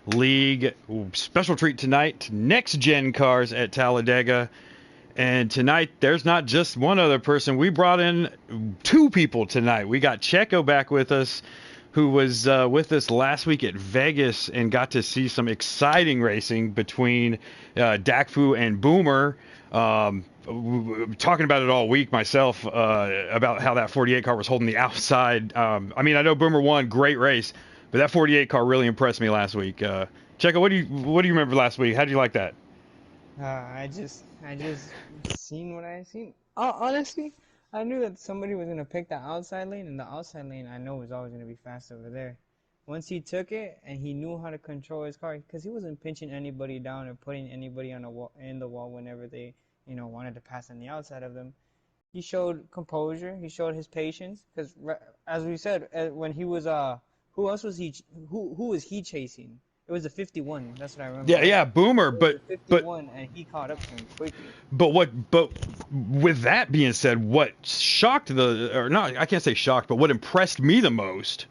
League. Special treat tonight. Next gen cars at Talladega. And tonight, there's not just one other person. We brought in two people tonight. We got Checo back with us, who was with us last week at Vegas and got to see some exciting racing between Dakfu and Boomer. Talking about it all week myself, about how that 48 car was holding the outside. I mean, I know Boomer won, great race, but that 48 car really impressed me last week. Checo, what do you remember last week? How did you like that? I just seen what I seen. Honestly, I knew that somebody was gonna pick the outside lane, and the outside lane I know was always gonna be fast over there. Once he took it and he knew how to control his car, because he wasn't pinching anybody down or putting anybody on the wall in the wall whenever they, wanted to pass on the outside of them. He showed composure. He showed his patience. Because as we said, when he was who else was he? Who was he chasing? It was the 51. That's what I remember, Yeah, right? yeah, Boomer, It was the but 51, and he caught up to him quickly. but with that being said, what shocked the or not, I can't say shocked, but what impressed me the most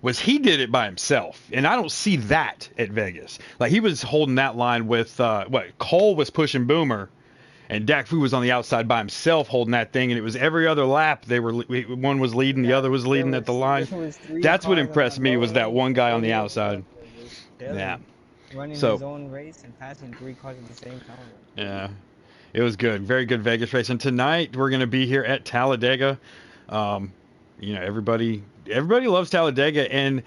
was he did it by himself, and I don't see that at Vegas. Like he was holding that line with Cole was pushing Boomer, and Dak Fu was on the outside by himself holding that thing, and it was every other lap they were one was leading, the Yeah, other was there leading at the was line. there was three That's what cars on impressed that me low was that lane, one and guy on the 48 outside. cars were just Yeah. chilling, running So his own race and passing three cars at the same time. yeah, it was good. Very good Vegas race. And tonight we're going to be here at Talladega. Um, everybody loves Talladega, and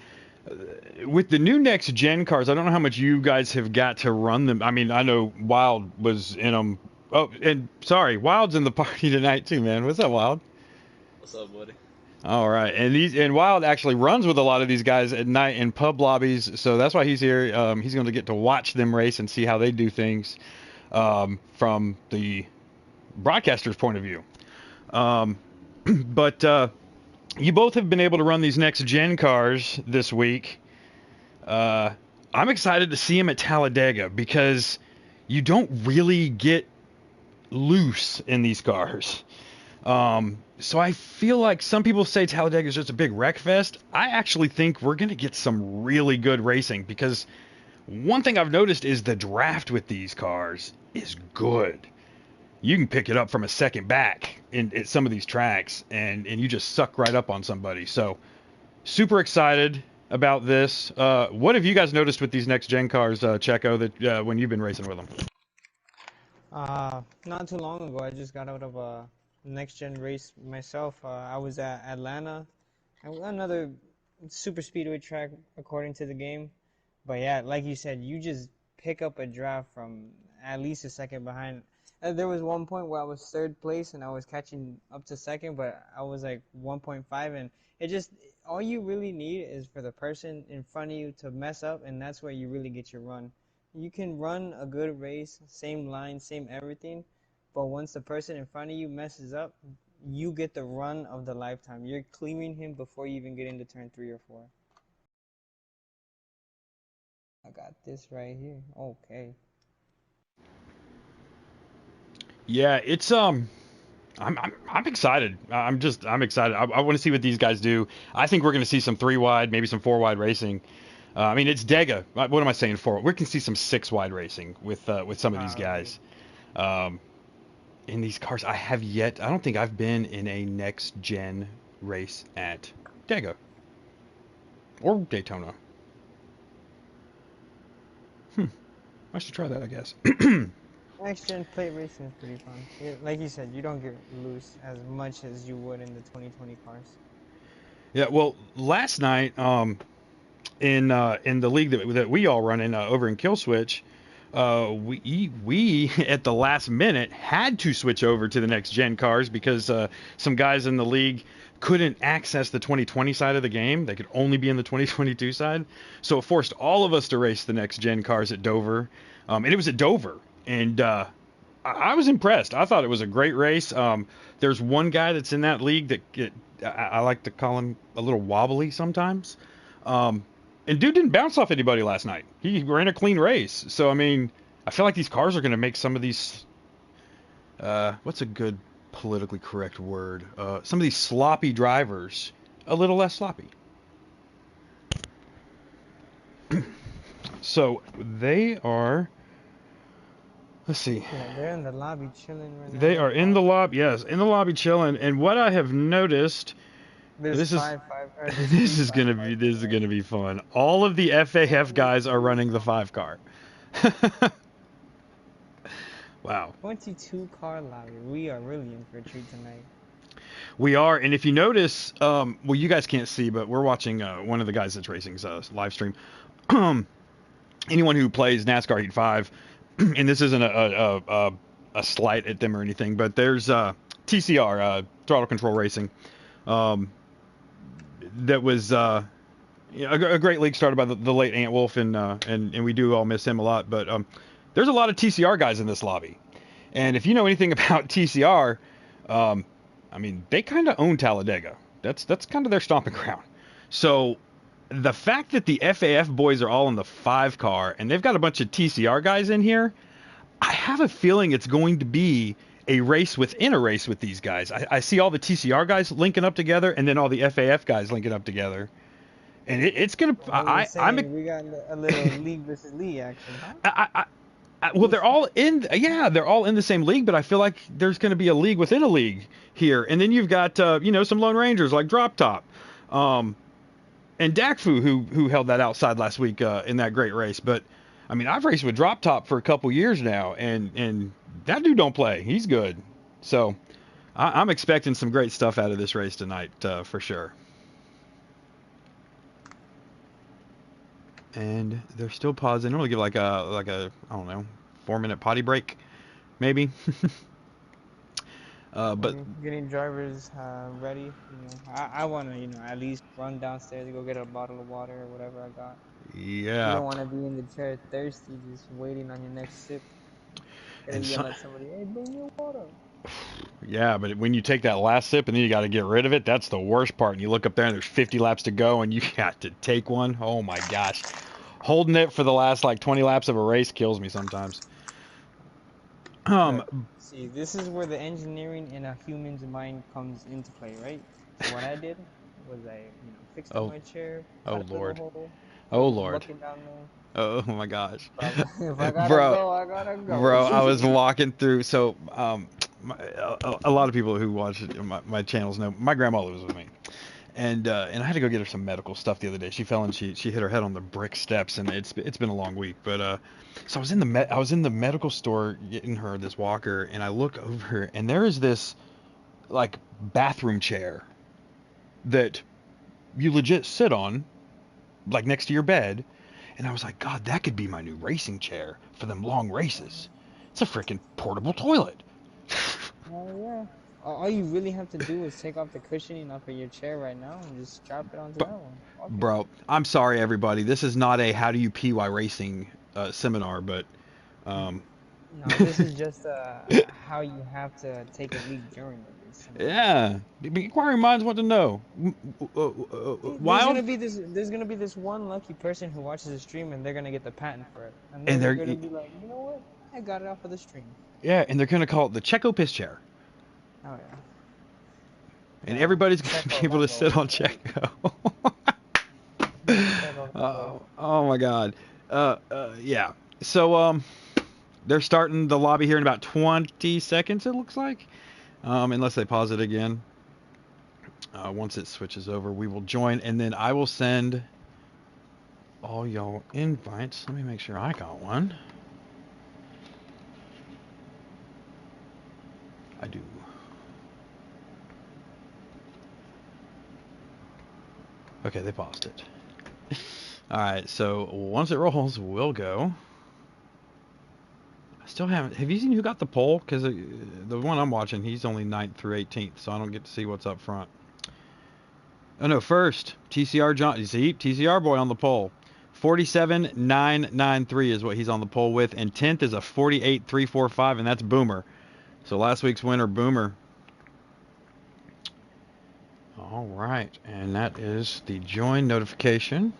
with the new next gen cars, I don't know how much you guys have got to run them. I mean, I know Wild was in them. Oh, and sorry, Wild's in the party tonight too, man. What's up, Wild? What's up, buddy? All right, and Wild actually runs with a lot of these guys at night in pub lobbies, so that's why he's here. He's going to get to watch them race and see how they do things from the broadcaster's point of view. Um, but you both have been able to run these next gen cars this week. Uh, I'm excited to see him at Talladega because you don't really get loose in these cars. So I feel like some people say Talladega is just a big wreck fest. I actually think we're going to get some really good racing because one thing I've noticed is the draft with these cars is good. You can pick it up from a second back in some of these tracks and you just suck right up on somebody. So super excited about this. What have you guys noticed with these next gen cars, Checo, that when you've been racing with them? Not too long ago, I just got out of a next gen race myself. I was at Atlanta, another super speedway track according to the game. But yeah, like you said, you just pick up a draft from at least a second behind. There was one point where I was third place and I was catching up to second, but I was like 1.5, and it just all you really need is for the person in front of you to mess up, and that's where you really get your run. You can run a good race, same line, same everything, but once the person in front of you messes up, you get the run of the lifetime. You're clearing him before you even get into turn 3 or 4. I got this right here. Okay. Yeah, it's I'm excited. I'm excited. I want to see what these guys do. I think we're going to see some three wide, maybe some four wide racing. I mean, it's Dega. What am I saying? Four. We can see some six wide racing with some of these Probably. guys. Um, in these cars, I have yet. I don't think I've been in a next gen race at Dega or Daytona. I should try that, I guess. Next gen plate racing is pretty fun. Like you said, you don't get loose as much as you would in the 2020 cars. Yeah. Well, last night, in the league that we all run in over in Killswitch, we at the last minute had to switch over to the next gen cars because some guys in the league couldn't access the 2020 side of the game. They could only be in the 2022 side, so it forced all of us to race the next gen cars at Dover, and it was at Dover, and I was impressed. I thought it was a great race. There's one guy that's in that league I like to call him a little wobbly sometimes. Um, and dude didn't bounce off anybody last night. He ran a clean race. So I mean, I feel like these cars are going to make some of these. What's a good politically correct word? Some of these sloppy drivers a little less sloppy. So they are. Let's see. Yeah, they're in the lobby chilling right now. They are in the lobby. Yes, in the lobby chilling. And what I have noticed. There's This is. there's three This is gonna be fun. All of the FAF guys are running the 5 car. Wow. 22 car lobby. We are really in for a treat tonight. We are, and if you notice, well, you guys can't see, but we're watching one of the guys that's racing's live stream. Anyone who plays NASCAR Heat 5, and this isn't a slight at them or anything, but there's TCR, Throttle Control Racing, that was a great league started by the late Ant Wolf, and we do all miss him a lot. But there's a lot of TCR guys in this lobby, and if you know anything about TCR, I mean, they kind of own Talladega. That's kind of their stomping ground. So the fact that the FAF boys are all in the 5 car and they've got a bunch of TCR guys in here, I have a feeling it's going to be a race within a race with these guys. I see all the TCR guys linking up together and then all the FAF guys linking up together. And it's gonna. We got a little league versus league action, huh? Well, they're all in. Yeah, they're all in the same league, but I feel like there's going to be a league within a league here, and then you've got some Lone Rangers like Drop Top, and Dakfu who held that outside last week in that great race. But I mean, I've raced with Drop Top for a couple years now, and that dude don't play. He's good. So I'm expecting some great stuff out of this race tonight for sure. And they're still pausing. I'm gonna give like a I don't know 4-minute potty break, maybe. But getting drivers ready. I want to at least run downstairs to go get a bottle of water or whatever I got. Yeah. You don't want to be in the chair thirsty, just waiting on your next sip. And yell at somebody, "Hey, bring me water." Yeah, but when you take that last sip and then you got to get rid of it, that's the worst part. And you look up there and there's 50 laps to go and you got to take one. Oh my gosh. Holding it for the last like 20 laps of a race kills me sometimes. See, this is where the engineering in a human's mind comes into play, right? So what I did was I fixed up my chair. Oh Lord. Hole, oh Lord. Down there. Oh my gosh. If I gotta go, I gotta go. Bro, I was walking through. So a lot of people who watch my channels know my grandma lives with me, and I had to go get her some medical stuff the other day. She fell and she hit her head on the brick steps, and it's been a long week. But so I was in the medical store getting her this walker, and I look over and there is this like bathroom chair that you legit sit on, like next to your bed. And I was like, God, that could be my new racing chair for them long races. It's a freaking portable toilet. Oh, yeah. All you really have to do is take off the cushioning off of your chair right now and just strap it onto that one. Okay. Bro, I'm sorry, everybody. This is not a how do you pee while racing seminar, but... No, this is just how you have to take a leak during the race. Yeah. Inquiring minds want to know. There's gonna be this one lucky person who watches the stream and they're gonna get the patent for it. And they're gonna be like, you know what? I got it off of the stream. Yeah, and they're gonna call it the Checo piss chair. Oh yeah. And everybody's gonna be able to sit on Checo. Oh my God. Yeah. So they're starting the lobby here in about 20 seconds. It looks like. Unless they pause it again. Once it switches over, we will join, and then I will send all y'all invites. Let me make sure I got one. I do. Okay, they paused it. All right, so once it rolls, we'll go. I still haven't. Have you seen who got the pole? Because the one I'm watching, he's only 9th through 18th, so I don't get to see what's up front. Oh no, first TCR John. You see, TCR boy on the pole. 47.993 is what he's on the pole with, and 10th is a 48.345, and that's Boomer. So last week's winner, Boomer. All right, and that is the join notification.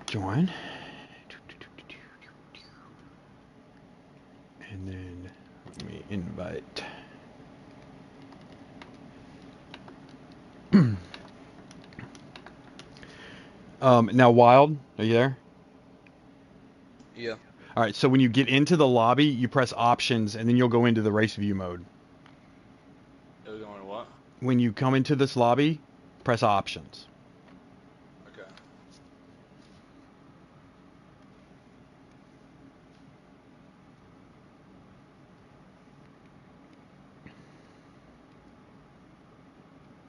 Join. And then let me invite. Now, Wild, are you there? Yeah. All right, so when you get into the lobby, you press options, and then you'll go into the race view mode. It was going to what? When you come into this lobby, press options. Okay.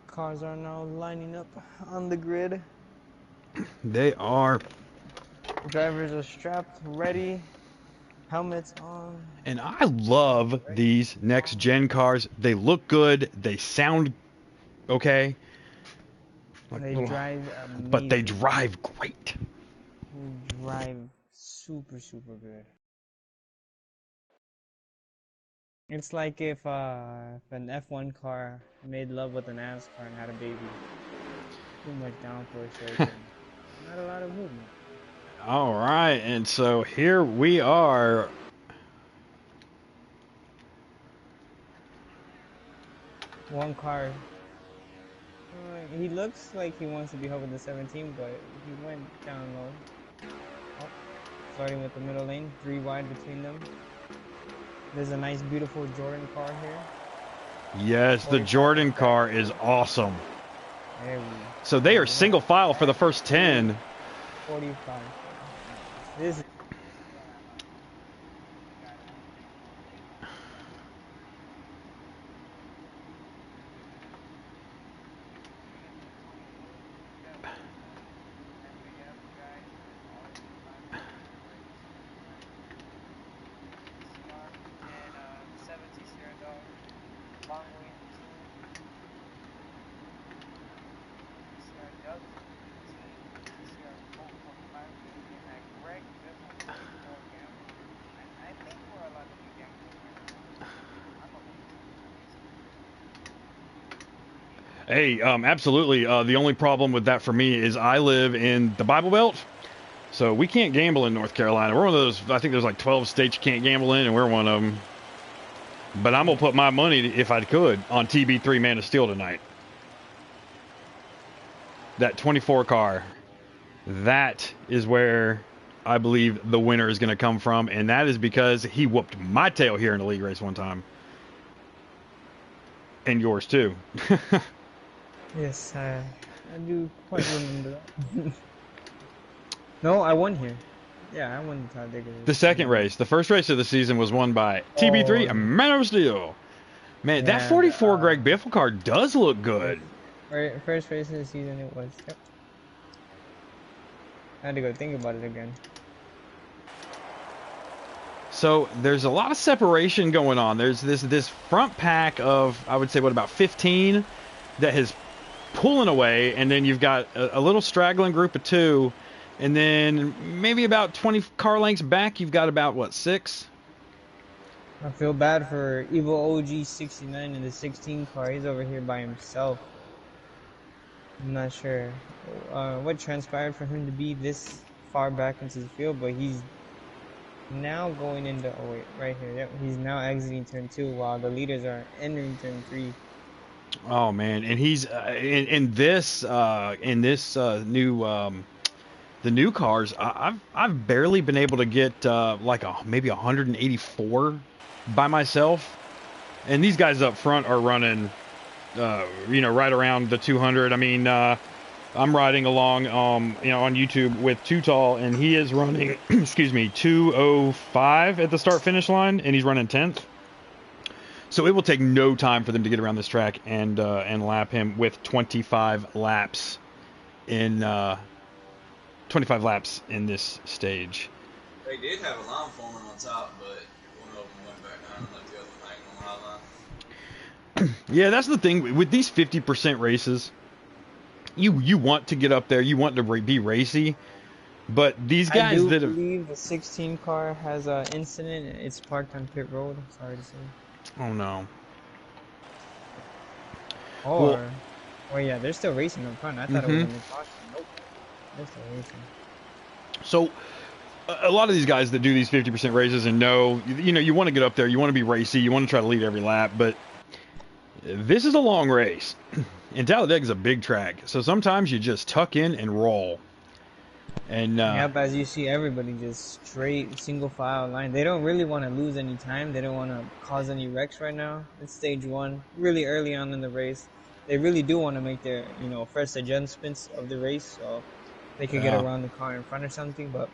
Cars are now lining up on the grid. They are. Drivers are strapped, ready, helmets on. And I love these next gen cars. They look good. They sound okay. Like They little, drive but they amazing. drive great. They drive super, super good. It's like if an F1 car made love with a NASCAR and had a baby. Too much downforce right there. Not a lot of movement. All right, and so here we are. One car. He looks like he wants to be helping the 17, but he went down low. Oh, starting with the middle lane, 3 wide between them. There's a nice, beautiful Jordan car here. Yes, the Jordan car is awesome. There we So they are single file for the first 10. 45. This is Hey, absolutely. The only problem with that for me is I live in the Bible Belt, so we can't gamble in North Carolina. We're one of those. I think there's like 12 states you can't gamble in, and we're one of them. But I'm gonna put my money, if I could, on TB3 Man of Steel tonight. That 24 car. That is where I believe the winner is going to come from, and that is because he whooped my tail here in a league race one time. And yours too. yes, I do quite remember that. No, I won here. Yeah, I won the Dega. The second race. The first race of the season was won by TB3 Man of Steel. Man, Yeah, that 44 Greg Biffle car does look good. First race of the season it was. Yep. I had to go think about it again. So there's a lot of separation going on. There's this front pack of, I would say, what, about 15 that is pulling away, and then you've got a little straggling group of 2, and then maybe about 20 car lengths back, you've got about, what, 6? I feel bad for Evil OG 69 in the 16 car. He's over here by himself. I'm not sure what transpired for him to be this far back into the field, but he's now going into, oh wait, right here. Yep, he's now exiting turn 2 while the leaders are entering turn 3. Oh man, and he's in this new the new cars. I've barely been able to get like maybe 184 by myself, and these guys up front are running right around the 200. I mean, I'm riding along on YouTube with Too Tall, and he is running excuse me 205 at the start finish line, and he's running 10th. So it will take no time for them to get around this track and lap him with 25 laps in 25 laps in this stage. They did have a line forming on top, but one of them went back down and let the other one hang on the high line. Yeah, that's the thing with these 50% races. You want to get up there, you want to be racy, but these guys I believe the 16 car has an incident. It's parked on pit road. Sorry to say. Oh no. Well, yeah, they're still racing up front. I thought it was in the caution. Nope. They're still racing. So a lot of these guys that do these 50% races and you want to get up there, you want to be racy, you want to try to lead every lap, but this is a long race. And Talladega is a big track, so sometimes you just tuck in and roll. And Yep, as you see, everybody just straight single file line. They don't really want to lose any time. They don't want to cause any wrecks right now. It's stage one, really early on in the race. They really do want to make their, first adjustments of the race, so they could get yeah. around the car in front or something. But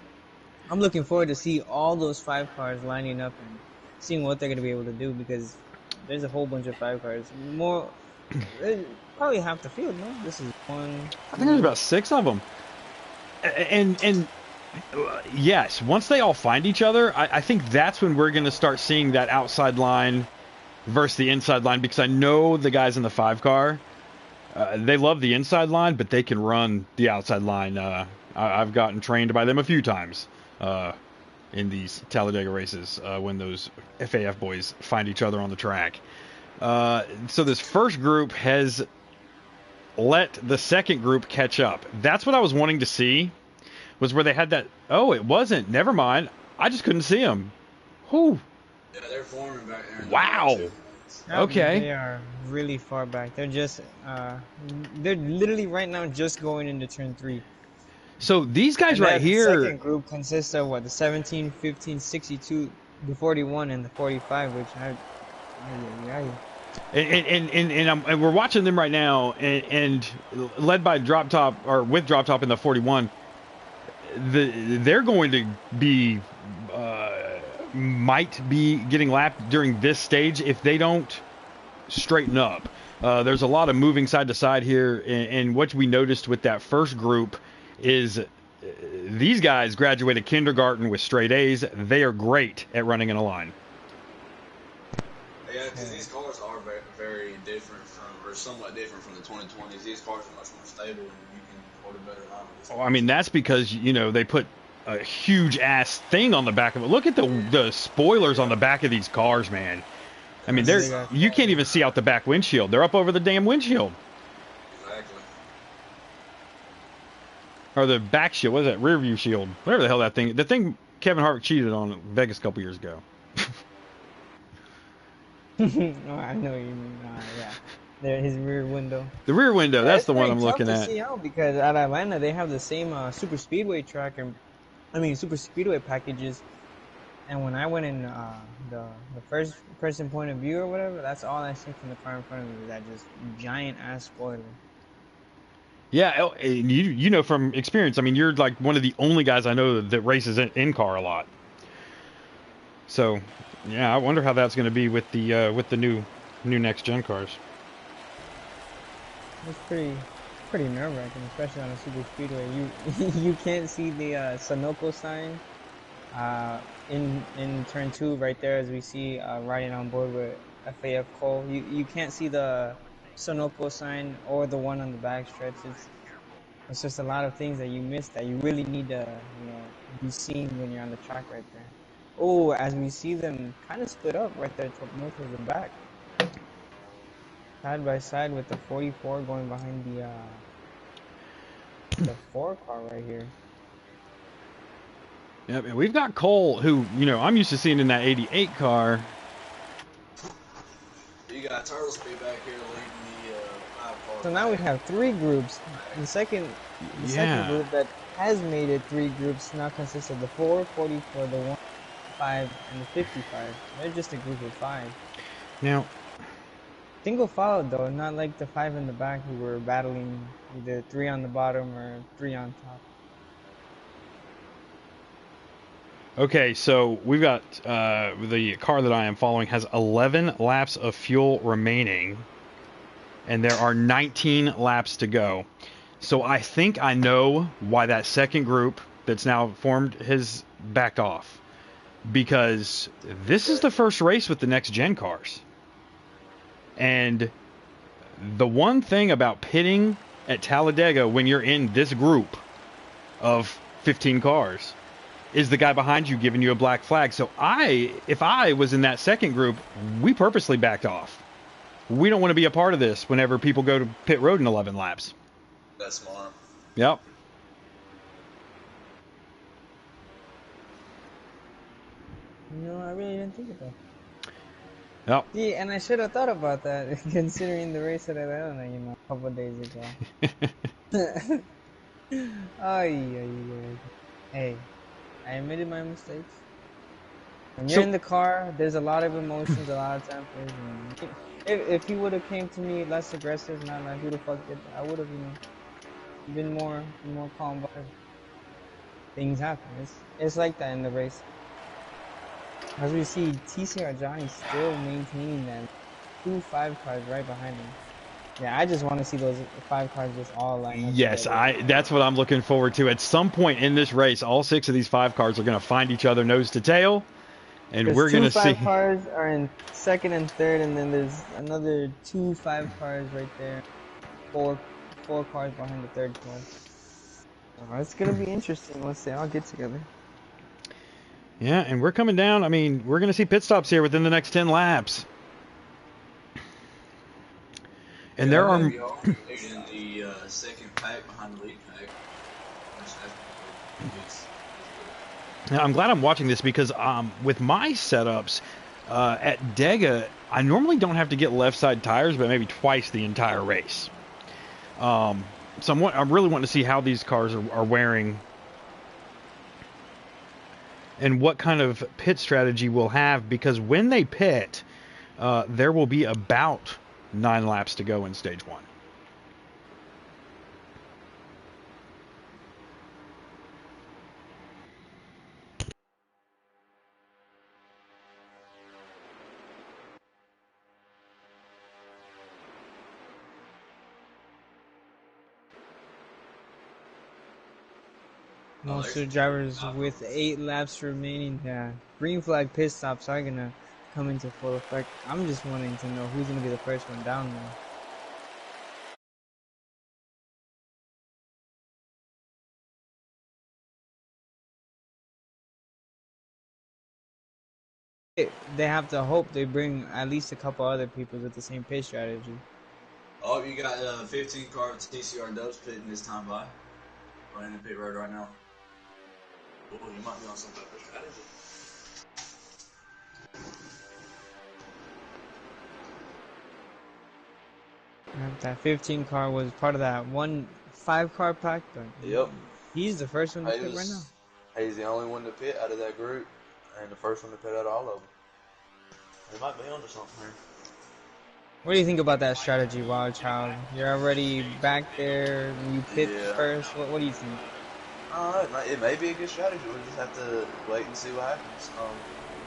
I'm looking forward to see all those 5 cars lining up and seeing what they're going to be able to do, because there's a whole bunch of 5 cars. More, probably half the field, no? This is one, I think there's two. about 6 of them. And yes, once they all find each other, I think that's when we're going to start seeing that outside line versus the inside line, because I know the guys in the 5 car, they love the inside line, but they can run the outside line. I've gotten trained by them a few times in these Talladega races when those FAF boys find each other on the track. So this first group has let the second group catch up. That's what I was wanting to see, was where they had that. Oh, it wasn't. Never mind. I just couldn't see them. Whew. Yeah, they're forming back there. Wow. Okay. They are really far back. They're just, they're literally right now just going into turn 3. So these guys And right that here. second group consists of the 17, 15, 62, the 41, and the 45, which And we're watching them right now, and led by Drop Top, or with Drop Top in the 41, they're going to be might be getting lapped during this stage if they don't straighten up. There's a lot of moving side to side here, and what we noticed with that first group is these guys graduated kindergarten with straight A's. They are great at running in a line. Yeah, because these cars are very, very different from, or somewhat different from the 2020s. These cars are much more stable, and you can hold a better line with this. I mean, that's because, they put a huge ass thing on the back of it. Look at the spoilers on the back of these cars, man. I mean, you can't even see out the back windshield. They're up over the damn windshield. Exactly. Or the back shield. What is that? Rear view shield. Whatever the hell that thing. The thing Kevin Harvick cheated on at Vegas a couple years ago. Oh, I know what you mean. Yeah, there, his rear window. The rear window. That's It's the one very I'm tough looking to at. see how, because at Atlanta they have the same super speedway track, and super speedway packages. And when I went in the first person point of view or whatever, that's all I see from the car in front of me, that just giant ass spoiler. Yeah, you know from experience. I mean, you're like one of the only guys I know that races in car a lot. So, yeah, I wonder how that's going to be with the new next gen cars. It's pretty nerve wracking, especially on a super speedway. You can't see the Sunoco sign in turn 2 right there, as we see riding on board with FAF Cole. You can't see the Sunoco sign or the one on the back stretch. It's just a lot of things that you miss that you really need to be seen when you're on the track right there. Oh, as we see them kind of split up right there more towards the back. Side by side with the 44 going behind the 4 car right here. Yep, and we've got Cole, who, I'm used to seeing in that 88 car. You got Turtle Speed back here leading the 5 car. So now we have 3 groups. The second group that has made it 3 groups now consists of the 4, 44, the 1, 5, and the 55. They're just a group of 5. Now, single file though, not like the 5 in the back who were battling either 3 on the bottom or 3 on top. okay, so we've got the car that I am following has 11 laps of fuel remaining, and there are 19 laps to go. So I think I know why that second group that's now formed has backed off, because this is the first race with the next gen cars. And the one thing about pitting at Talladega when you're in this group of 15 cars is the guy behind you giving you a black flag. So if I was in that second group, we purposely backed off. We don't want to be a part of this whenever people go to pit road in 11 laps. That's smart. Yep. No, I really didn't think of that. Yep. Yeah, and I should have thought about that considering the race at Atlanta, a couple of days ago. Ay, ay, ay. Hey, I admitted my mistakes. When you're So in the car, there's a lot of emotions, a lot of tempers, and if he would have came to me less aggressive, not like who the fuck did that, I would have, been more calm. But things happen. It's like that in the race. As we see, TCR Johnny still maintaining that 2 5 cars right behind him. Yeah, I just want to see those 5 cars just all line up yes, together. that's what I'm looking forward to. At some point in this race, all 6 of these 5 cars are going to find each other nose to tail, and Because we're going two to five see. cars are in second and third, and then there's another 2 5 cars right there. Four cars behind the third car. It's gonna be interesting once they all get together. Yeah, and we're coming down. I mean, we're going to see pit stops here within the next 10 laps. And Yeah, there it's gonna are. be hard. Even in the second pack behind the lead pack. It's, Now, I'm glad I'm watching this because with my setups at Dega, I normally don't have to get left side tires, but maybe twice the entire race. So I'm really wanting to see how these cars are wearing and what kind of pit strategy we'll have, because when they pit, there will be about 9 laps to go in stage 1. Most of the drivers with 8 laps remaining, yeah, green flag pit stops are gonna come into full effect. I'm just wanting to know who's gonna be the first one down there. They have to hope they bring at least a couple other people with the same pit strategy. oh, you got 15 car TCR Dubs pitting this time by. Running the pit road right now. Oh, you might be on some type of strategy. That 15 car was part of that 1 5 car pack, but Yep. he's the first one to pit right now. He's the only one to pit out of that group, and the first one to pit out of all of them. They might be onto something here. What do you think about that strategy, Wild Child? You're already back there. You pit Yeah. first. What do you think? It may be a good strategy. We'll just have to wait and see what happens.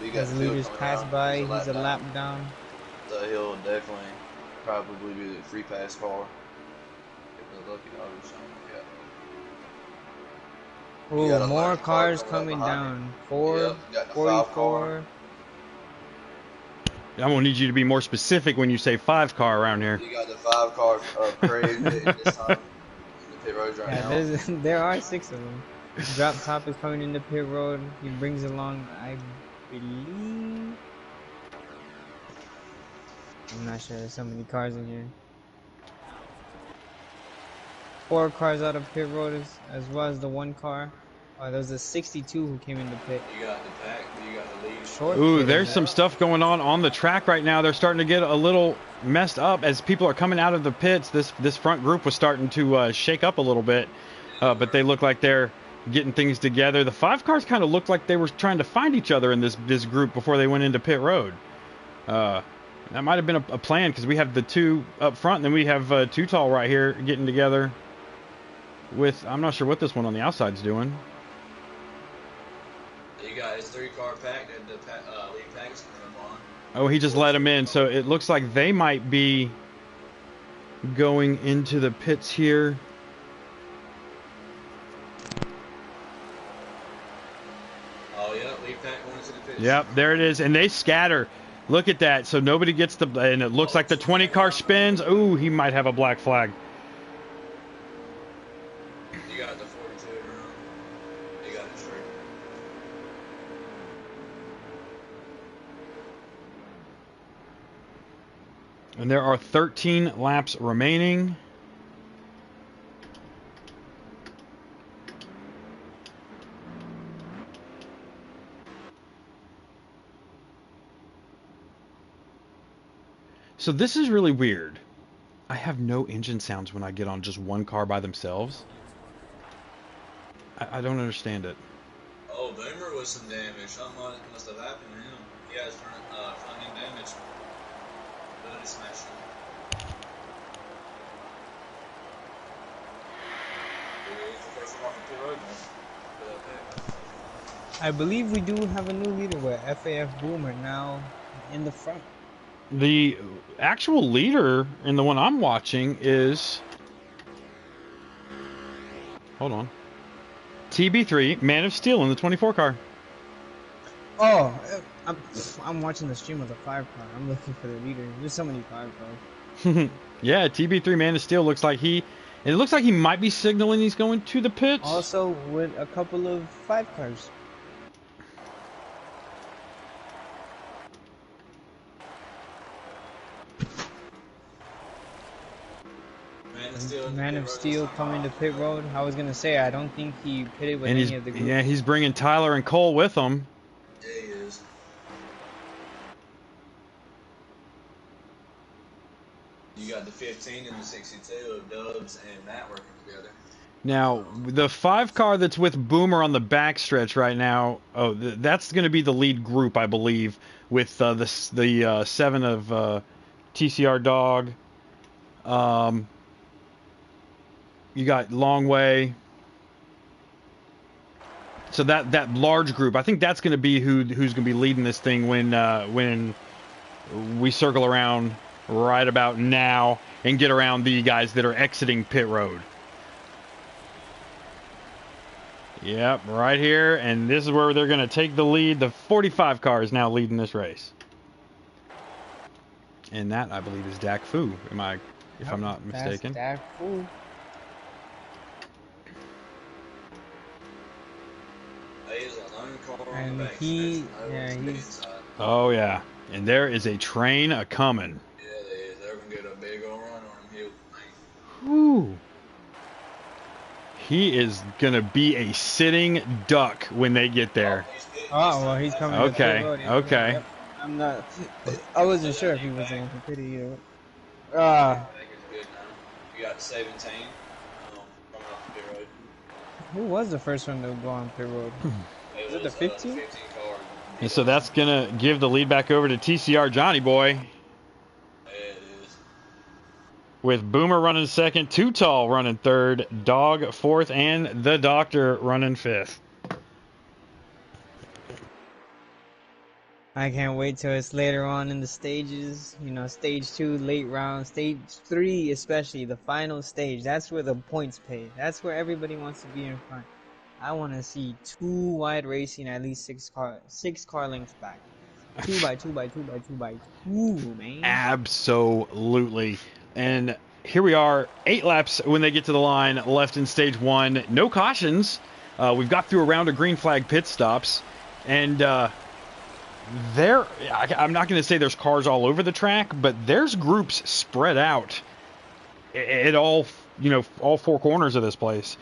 We got His the field leaders coming pass around. by. He's He's a down. lap down. So he'll definitely probably be the free pass car. If they're lucky or something like that. You Oh, got more 11 car cars coming up coming behind him. down. 4, Yep, got the 5 car. 44. I'm going to need you to be more specific when you say 5 car around here. You got the 5 car of Craig pitting this time in the pit roads right Yeah, now. there are 6 of them. Drop top is coming into pit road. He brings along, I believe. I'm not sure. There's so many cars in here. 4 cars out of pit road as well as the 1 car. There's a 62 who came into pit. You got the pack, you got the lead. Short Ooh, pit there's as some well. stuff going on the track right now. They're starting to get a little messed up as people are coming out of the pits. This front group was starting to shake up a little bit, but they look like they're getting things together. The 5 cars kind of looked like they were trying to find each other in this group before they went into pit road. That might have been a plan, because we have the 2 up front, and then we have 2 tall right here getting together with, I'm not sure what this one on the outside's doing. You got his 3 car pack and the lead pack is coming on. Oh, he just let him in, so it looks like they might be going into the pits here. Oh yeah, lead pack going into the pits. Yep, there it is, and they scatter. Look at that. So nobody gets the, and it looks like the 20 car spins. Ooh, he might have a black flag. You got the 42 around. You got it straight. And there are 13 laps remaining. So this is really weird. I have no engine sounds when I get on just one car by themselves. I don't understand it. Oh, Boomer was some damage. Something must have happened to him. He has front end damage. Booty smashing. He's the first one off the pit road now. I believe we do have a new leader with FAF Boomer now in the front. The actual leader in the one I'm watching is... Hold on. TB3, Man of Steel in the 24 car. Oh, I'm watching the stream of the 5 car. I'm looking for the leader. There's so many 5 cars. Yeah, TB3 Man of Steel looks like he... It looks like he might be signaling he's going to the pits. Also with a couple of 5 cars. Man of Steel coming to pit road. I was gonna say I don't think he pitted with any of the group. Yeah, he's bringing Tyler and Cole with him. Yeah, he is. You got the 15 and the 62 of Dubs and Matt working together. Now, the 5 car that's with Boomer on the backstretch right now, that's going to be the lead group, I believe, with the 7 of TCR Dog. You got Long Way. So that large group, I think that's going to be who's going to be leading this thing when we circle around right about now and get around the guys that are exiting pit road. Yep, right here, and this is where they're going to take the lead. The 45 car is now leading this race. And that, I believe, is Dak Fu, if I'm not mistaken. That's Dak Fu. And he's... Oh, yeah. And there is a train a-coming. Yeah, they're going to get a big old run on him. Whew. He is going to be a sitting duck when they get there. Oh, well, he's coming to pit road. Okay. Yep. I wasn't sure if he was in for pit either. I think it's good now. You got 17 coming off the pit road. Who was the first one to go on pit road? Was it the 15? 15 car. And so that's going to give the lead back over to TCR Johnny Boy. Yeah, it is. With Boomer running second, Too Tall running third, Dog fourth, and the Doctor running fifth. I can't wait till it's later on in the stages. You know, stage 2, late round. Stage 3, especially, the final stage. That's where the points pay. That's where everybody wants to be in front. I want to see 2 wide racing, at least 6 car lengths back. 2 by 2 by 2 by 2 by 2, man. Absolutely. And here we are, 8 laps when they get to the line, left in stage 1. No cautions. We've got through a round of green flag pit stops. And I'm not going to say there's cars all over the track, but there's groups spread out at all 4 corners of this place.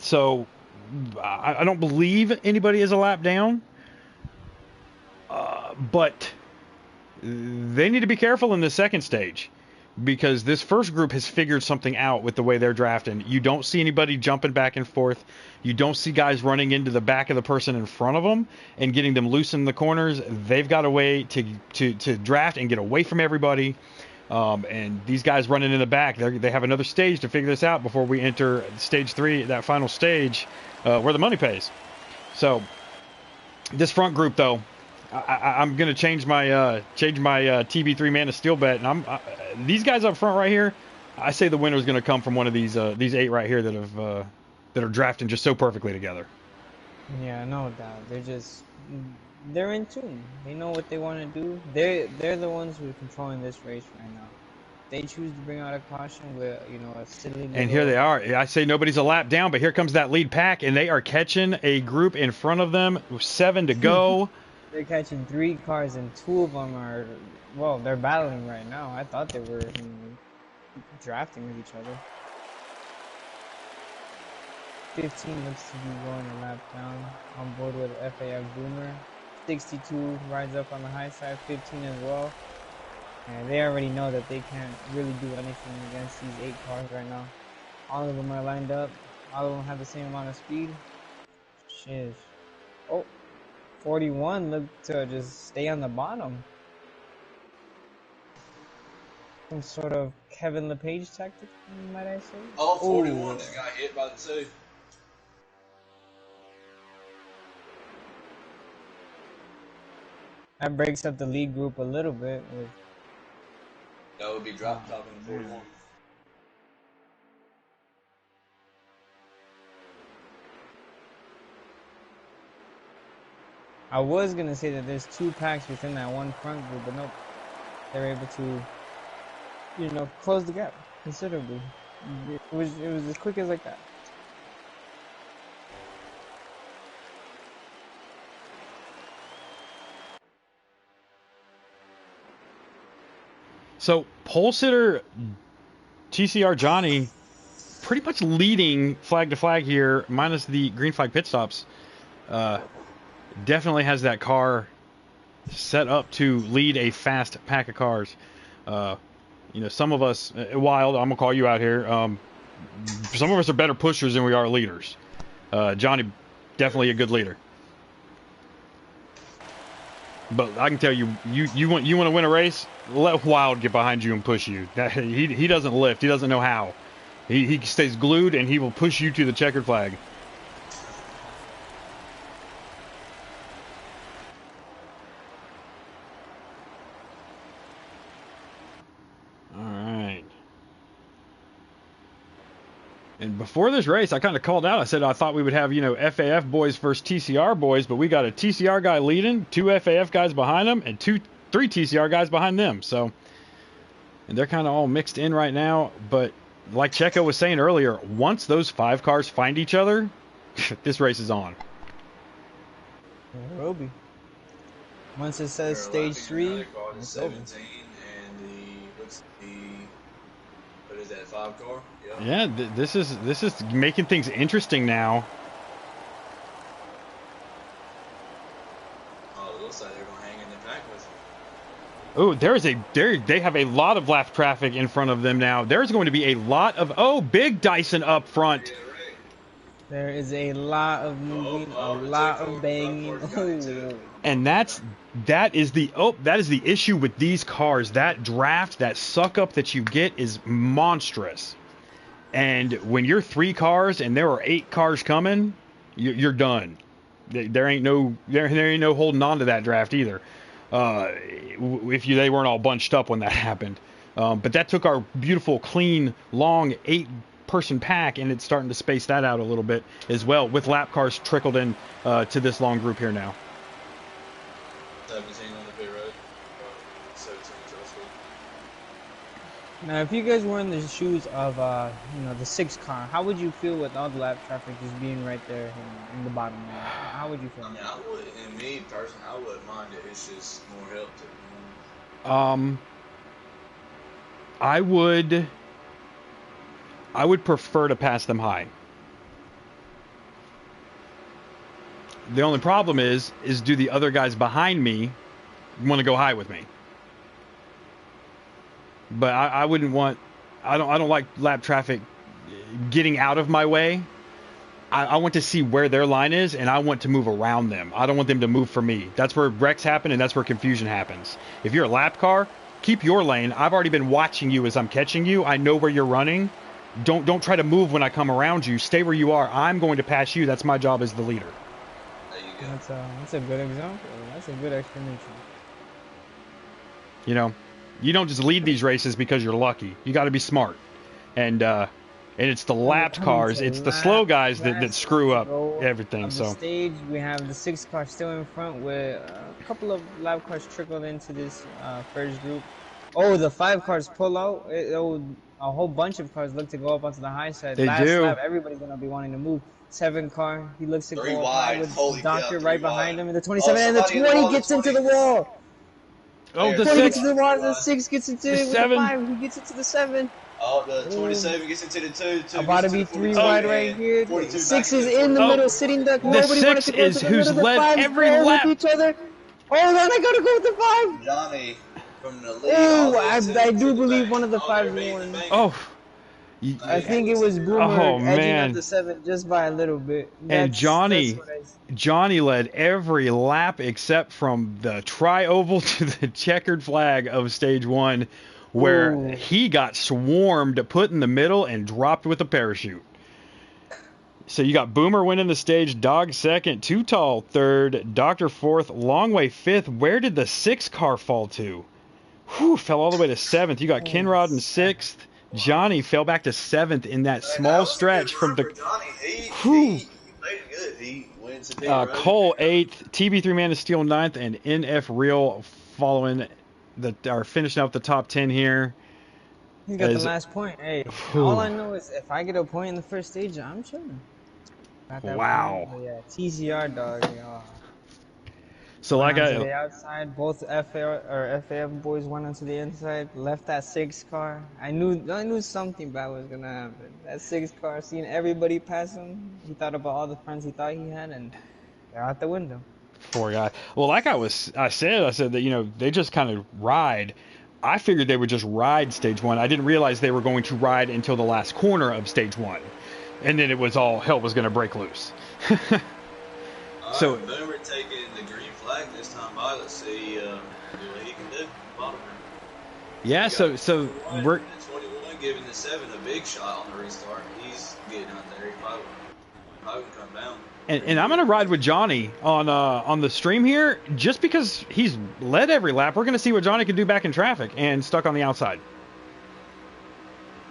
So I don't believe anybody is a lap down, but they need to be careful in the second stage because this first group has figured something out with the way they're drafting. You don't see anybody jumping back and forth. You don't see guys running into the back of the person in front of them and getting them loose in the corners. They've got a way to draft and get away from everybody. And these guys running in the back, they have another stage to figure this out before we enter stage 3, that final stage where the money pays. So this front group, though, I'm going to change my TB3 Man of Steel bet. And these guys up front right here, I say the winner is going to come from one of these 8 right here that are drafting just so perfectly together. Yeah, no doubt. They're in tune. They know what they want to do. They're the ones who are controlling this race right now. They choose to bring out a caution with a silly. And here they are. I say nobody's a lap down, but here comes that lead pack, and they are catching a group in front of them. 7 to go. They're catching 3 cars, and 2 of them they're battling right now. I thought they were drafting with each other. 15 looks to be going a lap down on board with FAF Boomer. 62 rides up on the high side, 15 as well. And they already know that they can't really do anything against these 8 cars right now. All of them are lined up. All of them have the same amount of speed. Shit. Oh, 41 look to just stay on the bottom. Some sort of Kevin LePage tactic, might I say? Oh, 41 Ooh. just got hit by the 2. That breaks up the lead group a little bit. That would be drop topping the 41. I was gonna say that there's 2 packs within that one front group, but nope. They're able to, you know, close the gap considerably. It was as quick as like that. So pole sitter TCR Johnny pretty much leading flag to flag here, minus the green flag pit stops. Definitely has that car set up to lead a fast pack of cars. You know, some of us, Wild, I'm gonna call you out here. Some of us are better pushers than we are leaders. Johnny, definitely a good leader. But I can tell you, you want to win a race, let Wild get behind you and push you. He doesn't lift. He doesn't know how. He stays glued and he will push you to the checkered flag. All right. And before this race, I kind of called out. I said I thought we would have, you know, FAF boys versus TCR boys, but we got a TCR guy leading, 2 FAF guys behind him, and 3 TCR guys behind them. So, and they're kind of all mixed in right now. But like Checo was saying earlier, once those 5 cars find each other, this race is on. It will be. Once it says stage 3, it's 17 over. and what is that, 5 car? Yep. Yeah, this is making things interesting now. Oh, it looks like they're gonna hang in the pack with them. Oh, they have a lot of lap traffic in front of them now. There's going to be a lot of big Dyson up front. Yeah, right. There is a lot of moving, a lot of banging. Oh. And that is the issue with these cars. That draft, that suck up that you get is monstrous. And when you're 3 cars and there are 8 cars coming, you're done. There ain't no holding on to that draft either. If they weren't all bunched up when that happened. But that took our beautiful, clean, long 8-person pack, and it's starting to space that out a little bit as well, with lap cars trickled in to this long group here now. 17 on the pit road. 17 to us. Now, if you guys were in the shoes of, you know, the 6 car, how would you feel with all the lap traffic just being right there in the bottom lane? How would you feel? I mean, I would, and me personally, I wouldn't mind it. It's just more help to. I would prefer to pass them high. The only problem is do the other guys behind me want to go high with me? But I wouldn't want. I don't like lap traffic getting out of my way. I want to see where their line is, and I want to move around them. I don't want them to move for me. That's where wrecks happen, and that's where confusion happens. If you're a lap car, keep your lane. I've already been watching you as I'm catching you. I know where you're running. Don't try to move when I come around you. Stay where you are. I'm going to pass you. That's my job as the leader. There you go. That's a good example. That's a good explanation. You know, you don't just lead these races because you're lucky. You got to be smart. And it's the lapped cars, it's the slow guys that screw up everything. On So the stage, we have the 6 car still in front with a couple of lap cars trickled into this first group. Oh, the 5 cars pull out. A whole bunch of cars look to go up onto the high side. They Last do. lap, everybody's gonna be wanting to move. 7 car, he looks to 3 go up wide. high with Holy Doctor cow, right 3 behind wide. him, and the 27 and the somebody in the 20 wall, gets the into the 20. wall. oh, the 20 six. gets into the wall, the wide. 6 gets into The it with the 7. 5, he gets into the 7. Oh, the 27 gets into the 2. 2 About to gets be into the 3 42, wide and right here. 42 6 back is into in the 42. middle, sitting duck. The Nobody wanted 6 to go is to the who's middle. The led 5's every playing lap. with each other. Hold on, I gotta go with the 5. Johnny from the lead. Oh, all the way I to do the believe back. one of the Oh, 5's they're beating won. the bank. Oh, I think it was Boomer Oh edging up man. the 7 just by a little bit. And That's what I. Johnny led every lap except from the tri-oval to the checkered flag of stage 1, where Ooh. he got swarmed, put in the middle, and dropped with a parachute. So you got Boomer winning the stage, Dog second, Too Tall third, Doctor fourth, Longway fifth. Where did the 6 car fall to? Whew, fell all the way to 7th. You got Kenrod in 6th. Johnny fell back to 7th in that small stretch from the. Johnny. Whew. He made it good. He wins the pit road. Cole 8th, TB3 Man of Steel 9th, and NF Real following finishing up the top 10 here. He got the last point. Hey, all I know is if I get a point in the first stage, I'm chilling. Wow. Point, yeah, TCR dog. So like to the outside, both FAF boys went onto the inside, left that 6 car. I knew something bad was gonna happen. That 6 car, seeing everybody pass him, he thought about all the friends he thought he had, and they're out the window. Poor guy. Well, like I said that they just kind of ride. I figured they would just ride stage 1. I didn't realize they were going to ride until the last corner of stage 1, and then it was all hell was going to break loose. So Boomer taking the green flag this time by. Let's see what he can do. Bottom. Yeah, so we're 21 giving the 7 a big shot on the restart. He's getting out there. He probably can come down. And I'm gonna ride with Johnny on the stream here, just because he's led every lap. We're gonna see what Johnny can do back in traffic and stuck on the outside.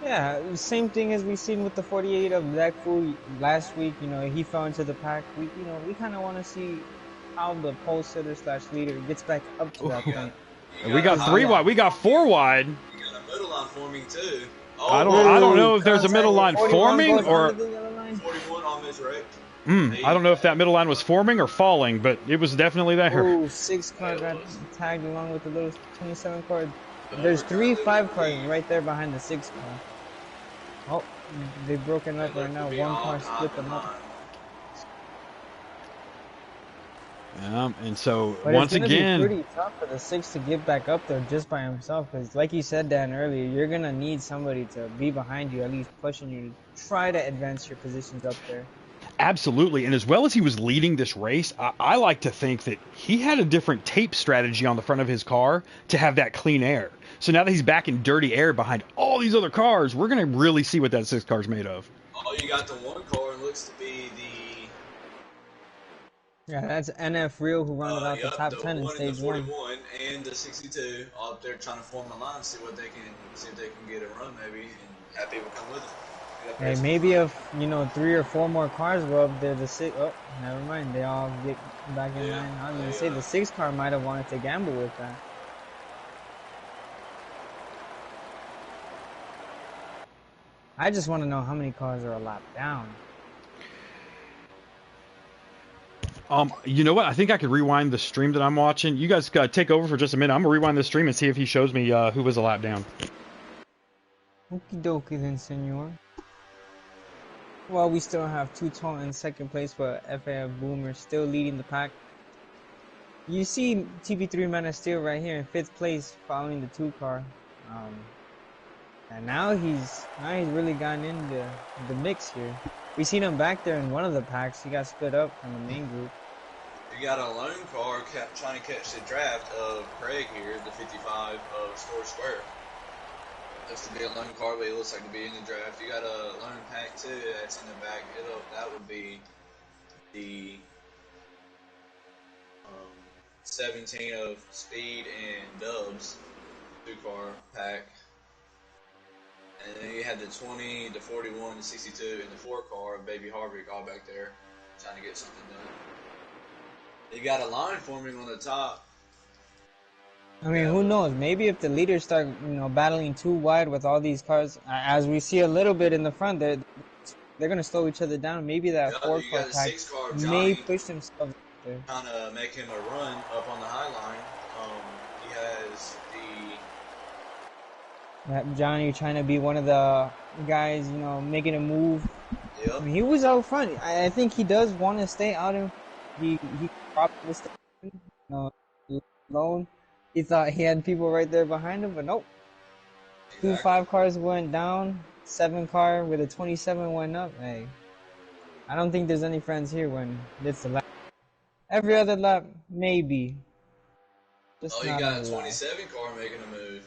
Yeah, same thing as we seen with the 48 of that fool last week. He fell into the pack. We kind of want to see how the pole sitter / leader gets back up to that point. We got 3 wide. We got 4 wide. You got a middle line forming too. I don't know if there's a middle line forming or. 41 almost wrecked. I don't know if that middle line was forming or falling, but it was definitely there. Oh, 6 car got tagged along with the little 27 car. There's 3 5 cars right there behind the 6 car. Oh, they've broken up right now. 1 car split them up. And so but once it's again, be pretty tough for the 6 to get back up there just by himself, because like you said, Dan, earlier, you're gonna need somebody to be behind you, at least pushing you to try to advance your positions up there. Absolutely, and as well as he was leading this race, I like to think that he had a different tape strategy on the front of his car to have that clean air. So now that he's back in dirty air behind all these other cars, we're going to really see what that 6 car is made of. Oh, you got the 1 car, and looks to be the... Yeah, that's NF Real who rounded out the top 10 in stage 1. The 41 and the 62 all up there trying to form a line, see if they can get a run maybe, and have people come with them. Hey, maybe if 3 or 4 more cars go up there, the 6. Oh, never mind. They all get back in line. I was gonna say the 6 car might have wanted to gamble with that. I just want to know how many cars are a lap down. You know what? I think I could rewind the stream that I'm watching. You guys take over for just a minute. I'm gonna rewind the stream and see if he shows me who was a lap down. Okie dokie then, senor. Well, we still have Too Tall in 2nd place, but FAF Boomer still leading the pack. You see TB3 Man of Steel right here in 5th place, following the 2 car. And now he's really gotten into the mix here. We seen him back there in one of the packs. He got split up from the main group. You got a lone car trying to catch the draft of Craig here, the 55 of Store Square. Looks to be a lone car, but he looks like to be in the draft. You got a lone pack too that's in the back. That would be the 17 of Speed and Dubs 2-car pack. And then you had the 20, the 41, the 62, and the 4-car of Baby Harvick all back there trying to get something done. You got a line forming on the top. I mean, who knows? Maybe if the leaders start, battling too wide with all these cars, as we see a little bit in the front, they're going to slow each other down. Maybe that 4-car pack may push themselves there. Trying to make him a run up on the high line. He has Johnny trying to be one of the guys, making a move. Yep. I mean, he was out front. I think he does want to stay out in. He probably stayed alone. He thought he had people right there behind him, but nope. 2 5 cars went down. 7 car with a 27 went up. Hey, I don't think there's any friends here when it's the lap. Every other lap, maybe. Just Oh, you not got on a the lap. 27 car making a move.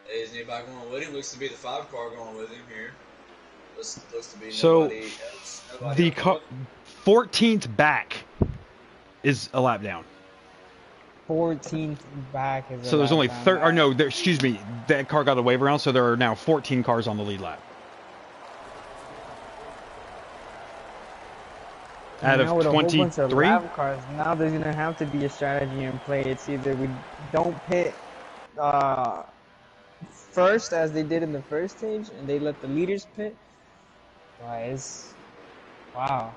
Hey, is anybody going with him? Looks to be the 5 car going with him here. Looks to be So, nobody else. the 14th back is a lap down. 14th back is a So there's lap only down. 30. Or no, excuse me. That car got a wave around, so there are now 14 cars on the lead lap. Out Now of with a whole bunch of 23. lap cars, now there's gonna have to be a strategy in play. It's either we don't pit first as they did in the first stage, and they let the leaders pit. Guys, wow.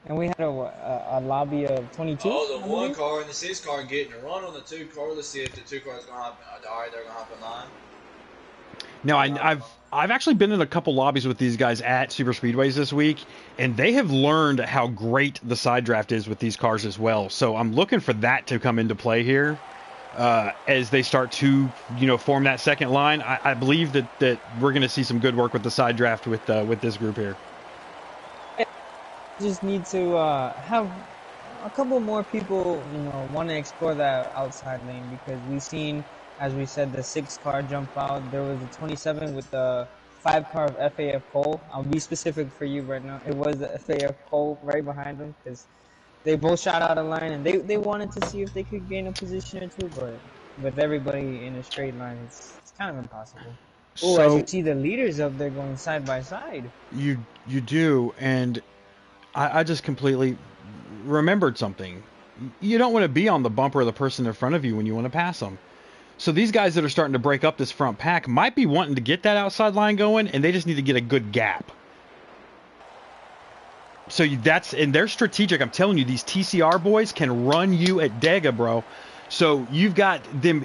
And we had a lobby of 22. Oh, the I 1 believe. car and the 6 car getting a run on the 2 car. Let's see if the 2 cars going to hop. All right, they're going to hop in line. Now, I've actually been in a couple lobbies with these guys at super speedways this week, and they have learned how great the side draft is with these cars as well. So I'm looking for that to come into play here as they start to form that second line. I believe that we're going to see some good work with the side draft with this group here. Just need to have a couple more people, want to explore that outside lane, because we've seen, as we said, the 6 car jump out. There was a 27 with the 5 car of FAF Cole. I'll be specific for you right now. It was the FAF Cole right behind them, because they both shot out of line, and they wanted to see if they could gain a position or two, but with everybody in a straight line, it's kind of impossible. Oh, as you see the leaders up there going side by side. You do, and I just completely remembered something. You don't want to be on the bumper of the person in front of you when you want to pass them. So these guys that are starting to break up this front pack might be wanting to get that outside line going, and they just need to get a good gap. So and they're strategic. I'm telling you, these TCR boys can run you at Dega, bro. So you've got them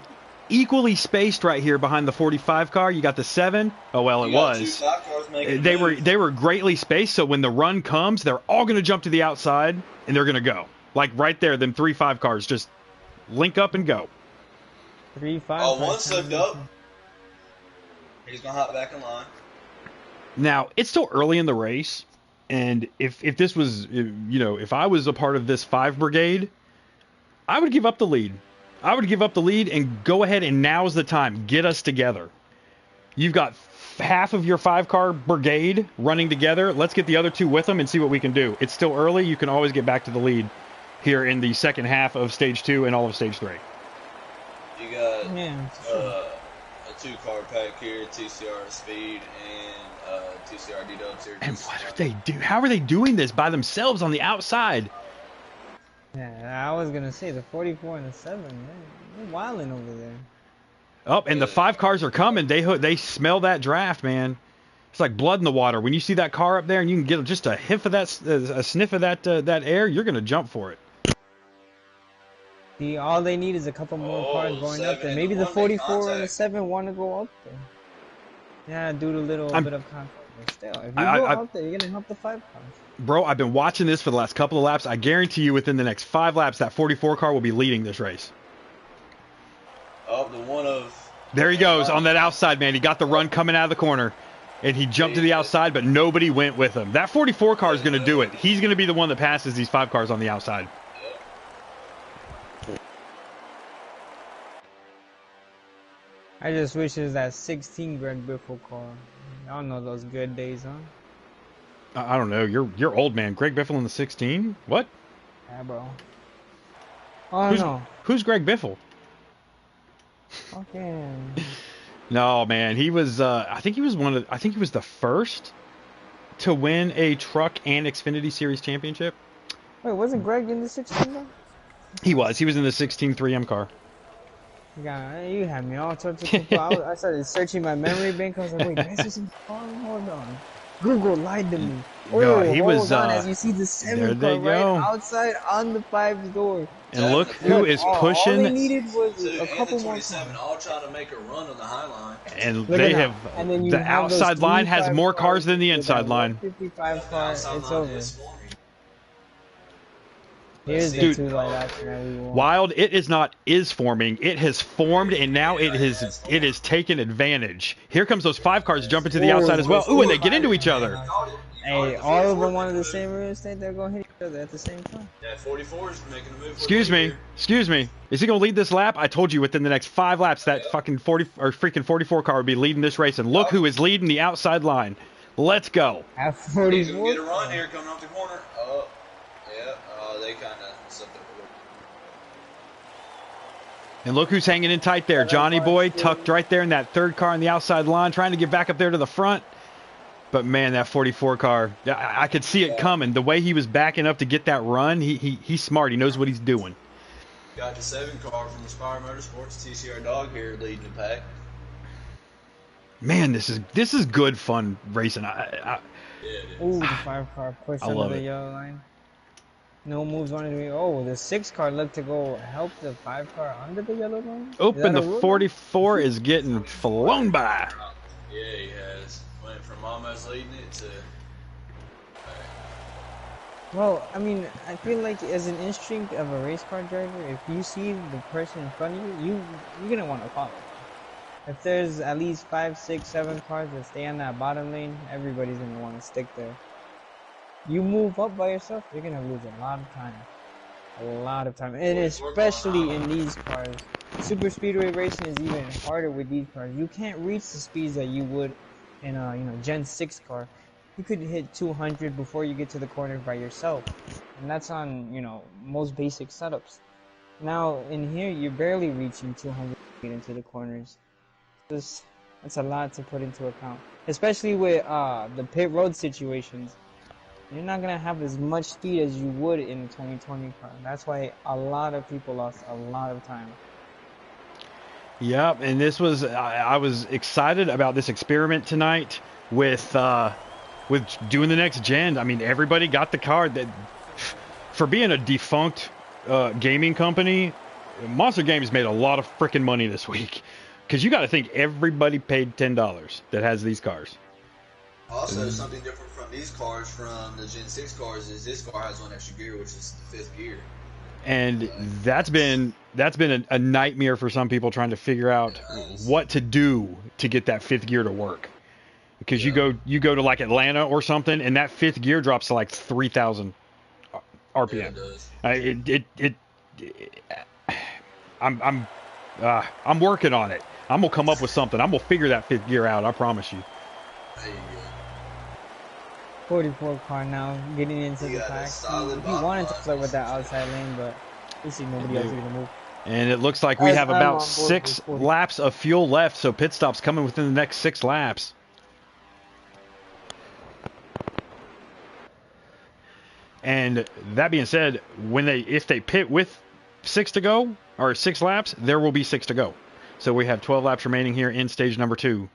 equally spaced right here behind the 45 car. You got the 7. Oh well, it was. They were greatly spaced. So when the run comes, they're all going to jump to the outside and they're going to go. Like right there, them 3-5 cars just link up and go. 3-5. Oh, one slipped up. He's going to hop back in line. Now it's still early in the race, and if this was if I was a part of this 5 brigade, I would give up the lead. I would give up the lead and go ahead, and now's the time. Get us together. You've got half of your 5-car brigade running together. Let's get the other 2 with them and see what we can do. It's still early. You can always get back to the lead here in the second half of Stage 2 and all of Stage 3. You got a 2-car pack here, TCR Speed and TCR D-Dubs here. And what are they do? How are they doing this by themselves on the outside? Yeah, I was gonna say the 44 and the 7. They're wilding over there. Oh, and the 5 cars are coming. They smell that draft, man. It's like blood in the water. When you see that car up there and you can get just a whiff of that, a sniff of that air, you're gonna jump for it. See, all they need is a couple more cars going up there. Maybe the 44 and the 7 want to go up there. Yeah, do a little bit of contact. But still, if you go up there, you're gonna help the 5 cars. Bro, I've been watching this for the last couple of laps. I guarantee you within the next 5 laps, that 44 car will be leading this race. Oh, the one of... There he goes on that outside, man. He got the run coming out of the corner, and he jumped to the outside, but nobody went with him. That 44 car is going to do it. He's going to be the one that passes these 5 cars on the outside. I just wish it was that 16 Greg Biffle car. I don't know those good days, huh? I don't know. You're old, man. Greg Biffle in the 16? What? Yeah, bro. Oh, no. Who's Greg Biffle? Okay. No, man. He was. I think he was the first to win a truck and Xfinity Series championship. Wait, wasn't Greg in the 16 though? He was. He was in the 16 3M car. God, you had me all sorts of people. I started searching my memory bank. I was like, wait, this is hold on. Google lied to me. No, he hold was. on, as you see the 7 car right outside on the 5's door. And look who is pushing. All they needed was a couple more cars. All trying to make a run on the high line. And they have the outside line has more cars than the inside line. 55 car, it's over. Here's the Dude, 2 light action that we want. Wild, it is not is forming. It has formed, and now it is taken advantage. Here comes those 5 cars jumping to the outside as well. Ooh, and they get into each other. Hey, all of them wanted the same real estate. They're going to hit each other at the same time. Yeah, 44 is making a move. Excuse me. Excuse me. Is he going to lead this lap? I told you within the next 5 laps that fucking 40 or freaking 44 car would be leading this race. And look who is leading the outside line. Let's go. At He's going to 44. get a run here coming off the corner. Oh, yeah. They kind of something. And look who's hanging in tight there. Johnny Boy tucked right there in that 3rd car on the outside line, trying to get back up there to the front. But man, that 44 car, I could see it coming. The way he was backing up to get that run, he's smart. He knows what he's doing. Got the 7 car from Aspire Motorsports, TCR Dog here leading the pack. Man, this is good fun racing. Yeah, it is. Ooh, the 5 car pushed I under love the it. yellow line. No moves wanted to be. Oh, the 6 car looked to go help the 5 car under the yellow line. Open the Is that a rule? 44 is getting flown by. Yeah, he has. Went from almost leading it to. Well, I mean, I feel like as an instinct of a race car driver, if you see the person in front of you, you're gonna want to follow. If there's at least 5, 6, 7 cars that stay on that bottom lane, everybody's gonna want to stick there. You move up by yourself, you're gonna lose a lot of time. A lot of time, and especially in these cars. Super speedway racing is even harder with these cars. You can't reach the speeds that you would in a Gen 6 car. You could hit 200 before you get to the corner by yourself, and that's on most basic setups. Now in here, you're barely reaching 200 to get into the corners. That's a lot to put into account, especially with the pit road situations. You're not gonna have as much speed as you would in the 2020 car. That's why a lot of people lost a lot of time. Yep, and this was I was excited about this experiment tonight with doing the next gen. I mean, everybody got the car. That for being a defunct gaming company, Monster Games made a lot of freaking money this week. Because you got to think everybody paid $10 that has these cars. Also, something different from these cars from the Gen 6 cars is this car has one extra gear, which is the 5th gear. And that's been a nightmare for some people trying to figure out what to do to get that 5th gear to work. Because you go to like Atlanta or something, and that 5th gear drops to like 3,000 RPM. Yeah, it does. I'm working on it. I'm gonna come up with something. I'm gonna figure that 5th gear out. I promise you. There you go. 44 car now getting into the got a pack. solid He wanted to box. flirt with that outside lane, but we see nobody else is gonna move. And it looks like we As have I'm about on board 6 with 40. laps of fuel left, so pit stops coming within the next 6 laps. And that being said, if they pit with 6 to go or 6 laps, there will be 6 to go. So we have 12 laps remaining here in stage number 2.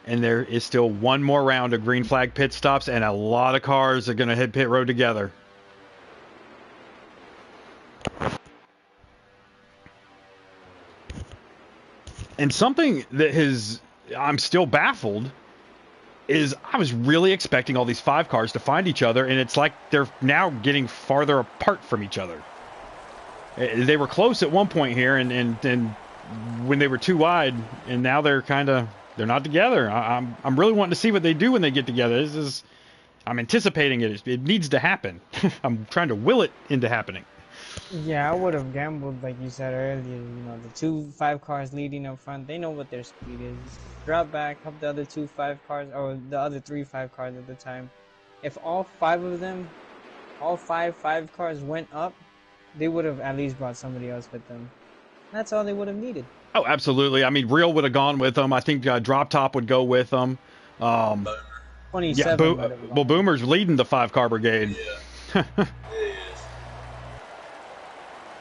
And there is still one more round of green flag pit stops, and a lot of cars are going to hit pit road together. And something that I'm still baffled is I was really expecting all these 5 cars to find each other, and it's like they're now getting farther apart from each other. They were close at one point here, and when they were too wide, and now they're not together. I'm really wanting to see what they do when they get together. I'm anticipating it. It needs to happen. I'm trying to will it into happening. Yeah, I would have gambled like you said earlier. The 2 5 cars leading up front, they know what their speed is. Drop back, help the other 2 5 cars, or the other 3 5 cars at the time. If all 5 of them, all 5 cars went up, they would have at least brought somebody else with them. That's all they would have needed. Oh, absolutely. I mean, Real would have gone with them. I think Drop Top would go with them. 27. Yeah, well, Boomer's leading the 5 car brigade. Yeah. It is.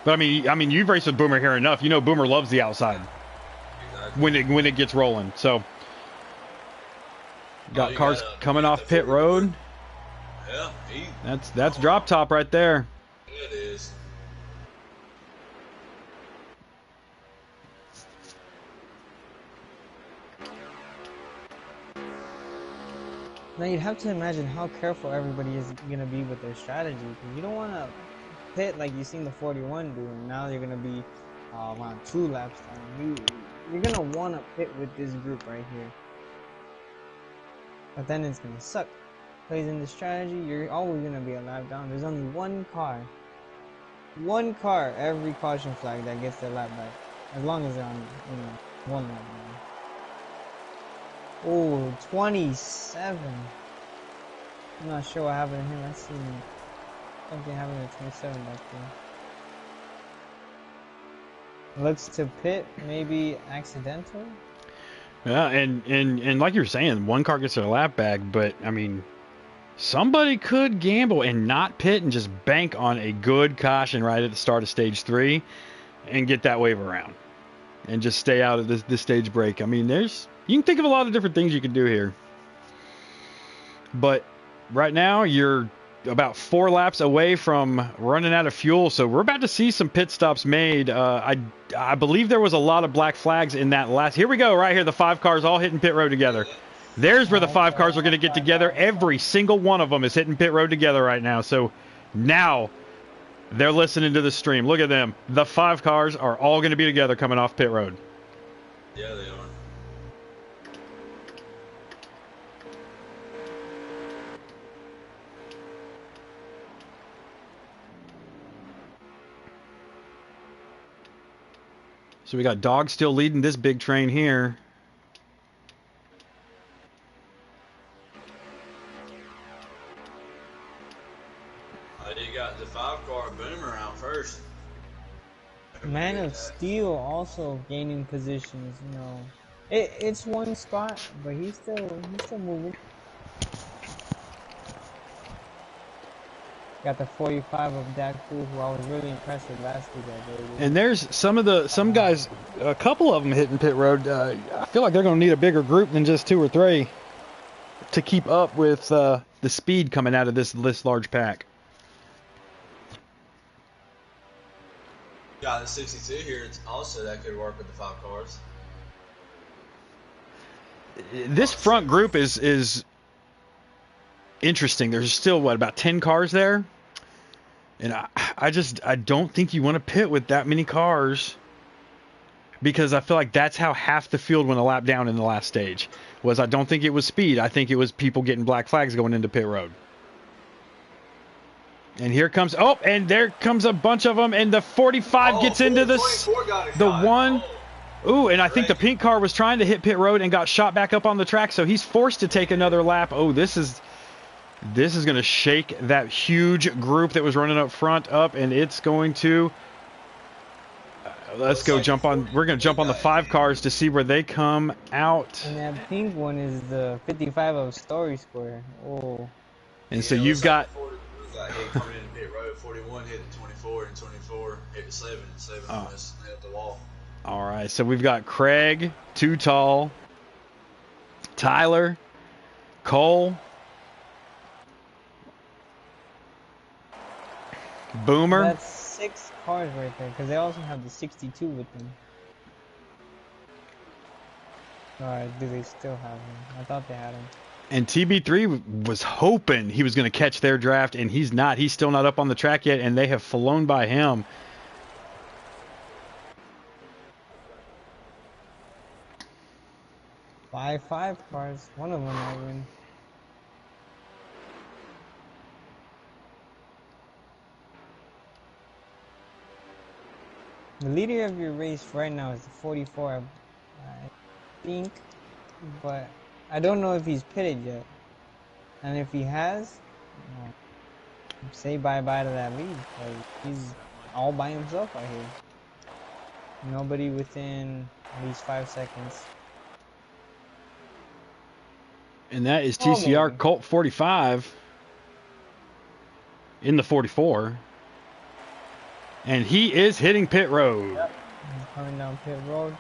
But I mean, you've raced with Boomer here enough. You know, Boomer loves the outside Exactly. when it gets rolling. So, got you cars gotta coming beat off the pit 44. road. Yeah, That's Drop Top right there. it is. Now you'd have to imagine how careful everybody is gonna be with their strategy, because you don't want to pit like you seen the 41 do, and now you're gonna be around 2 laps down. You're gonna want to pit with this group right here, but then it's gonna suck. Plays in the strategy, you're always gonna be a lap down. There's only one car every caution flag that gets their lap back, as long as they're on, you know, 1 lap down. Oh, 27. I'm not sure what happened to him. I seen something happen to 27 back there. Looks to pit, maybe accidental. Yeah, and like you were saying, one car gets their lap back, but I mean, somebody could gamble and not pit and just bank on a good caution right at the start of stage 3 and get that wave around and just stay out of this stage break. I mean, you can think of a lot of different things you can do here. But right now, you're about 4 laps away from running out of fuel, so we're about to see some pit stops made. I believe there was a lot of black flags in that last. Here we go, right here, the 5 cars all hitting pit road together. There's where the 5 cars are going to get together. Every single one of them is hitting pit road together right now. So now they're listening to the stream. Look at them. The 5 cars are all going to be together coming off pit road. Yeah, they are. So we got Dog still leading this big train here. You got the 5 car Boomer out first. Man of Steel also gaining positions. You know, it's one spot, but he's still moving. Got the 45 of Daku, who I was really impressed with last week. And there's some guys, a couple of them hitting pit road. I feel like they're going to need a bigger group than just 2 or 3 to keep up with the speed coming out of this large pack. Got the 62 here. It's also that could work with the 5 cars. This front group is interesting. There's still about 10 cars there, and I don't think you want to pit with that many cars, because I feel like that's how half the field went a lap down in the last stage. I don't think it was speed. I think it was people getting black flags going into pit road. And here comes, and there comes a bunch of them, and the 45 gets into the one. Ooh, and I think the pink car was trying to hit pit road and got shot back up on the track, so he's forced to take another lap. Oh, this is going to shake that huge group that was running up front up, and it's going to. Let's go jump on. We're going to jump on the 5 cars to see where they come out. And that pink one is the 55 of Story Square. Oh. And so you've got. Hit coming in pit road. 41 hit the 24, and 24 hit the 7, and 7 almost nailed the wall. All right, so we've got Craig, Too Tall, Tyler, Cole, Boomer. That's 6 cars right there, because they also have the 62 with them. Alright, do they still have him? I thought they had him. And TB3 was hoping he was going to catch their draft, and he's not. He's still not up on the track yet, and they have flown by him. Five cars. One of them might win. The leader of your race right now is the 44, I think, but I don't know if he's pitted yet. And if he has, say bye-bye to that lead, because he's all by himself out here. Nobody within at least 5 seconds. And that is TCR Colt 45 in the 44. And he is hitting pit road. Yep. He's coming down pit road.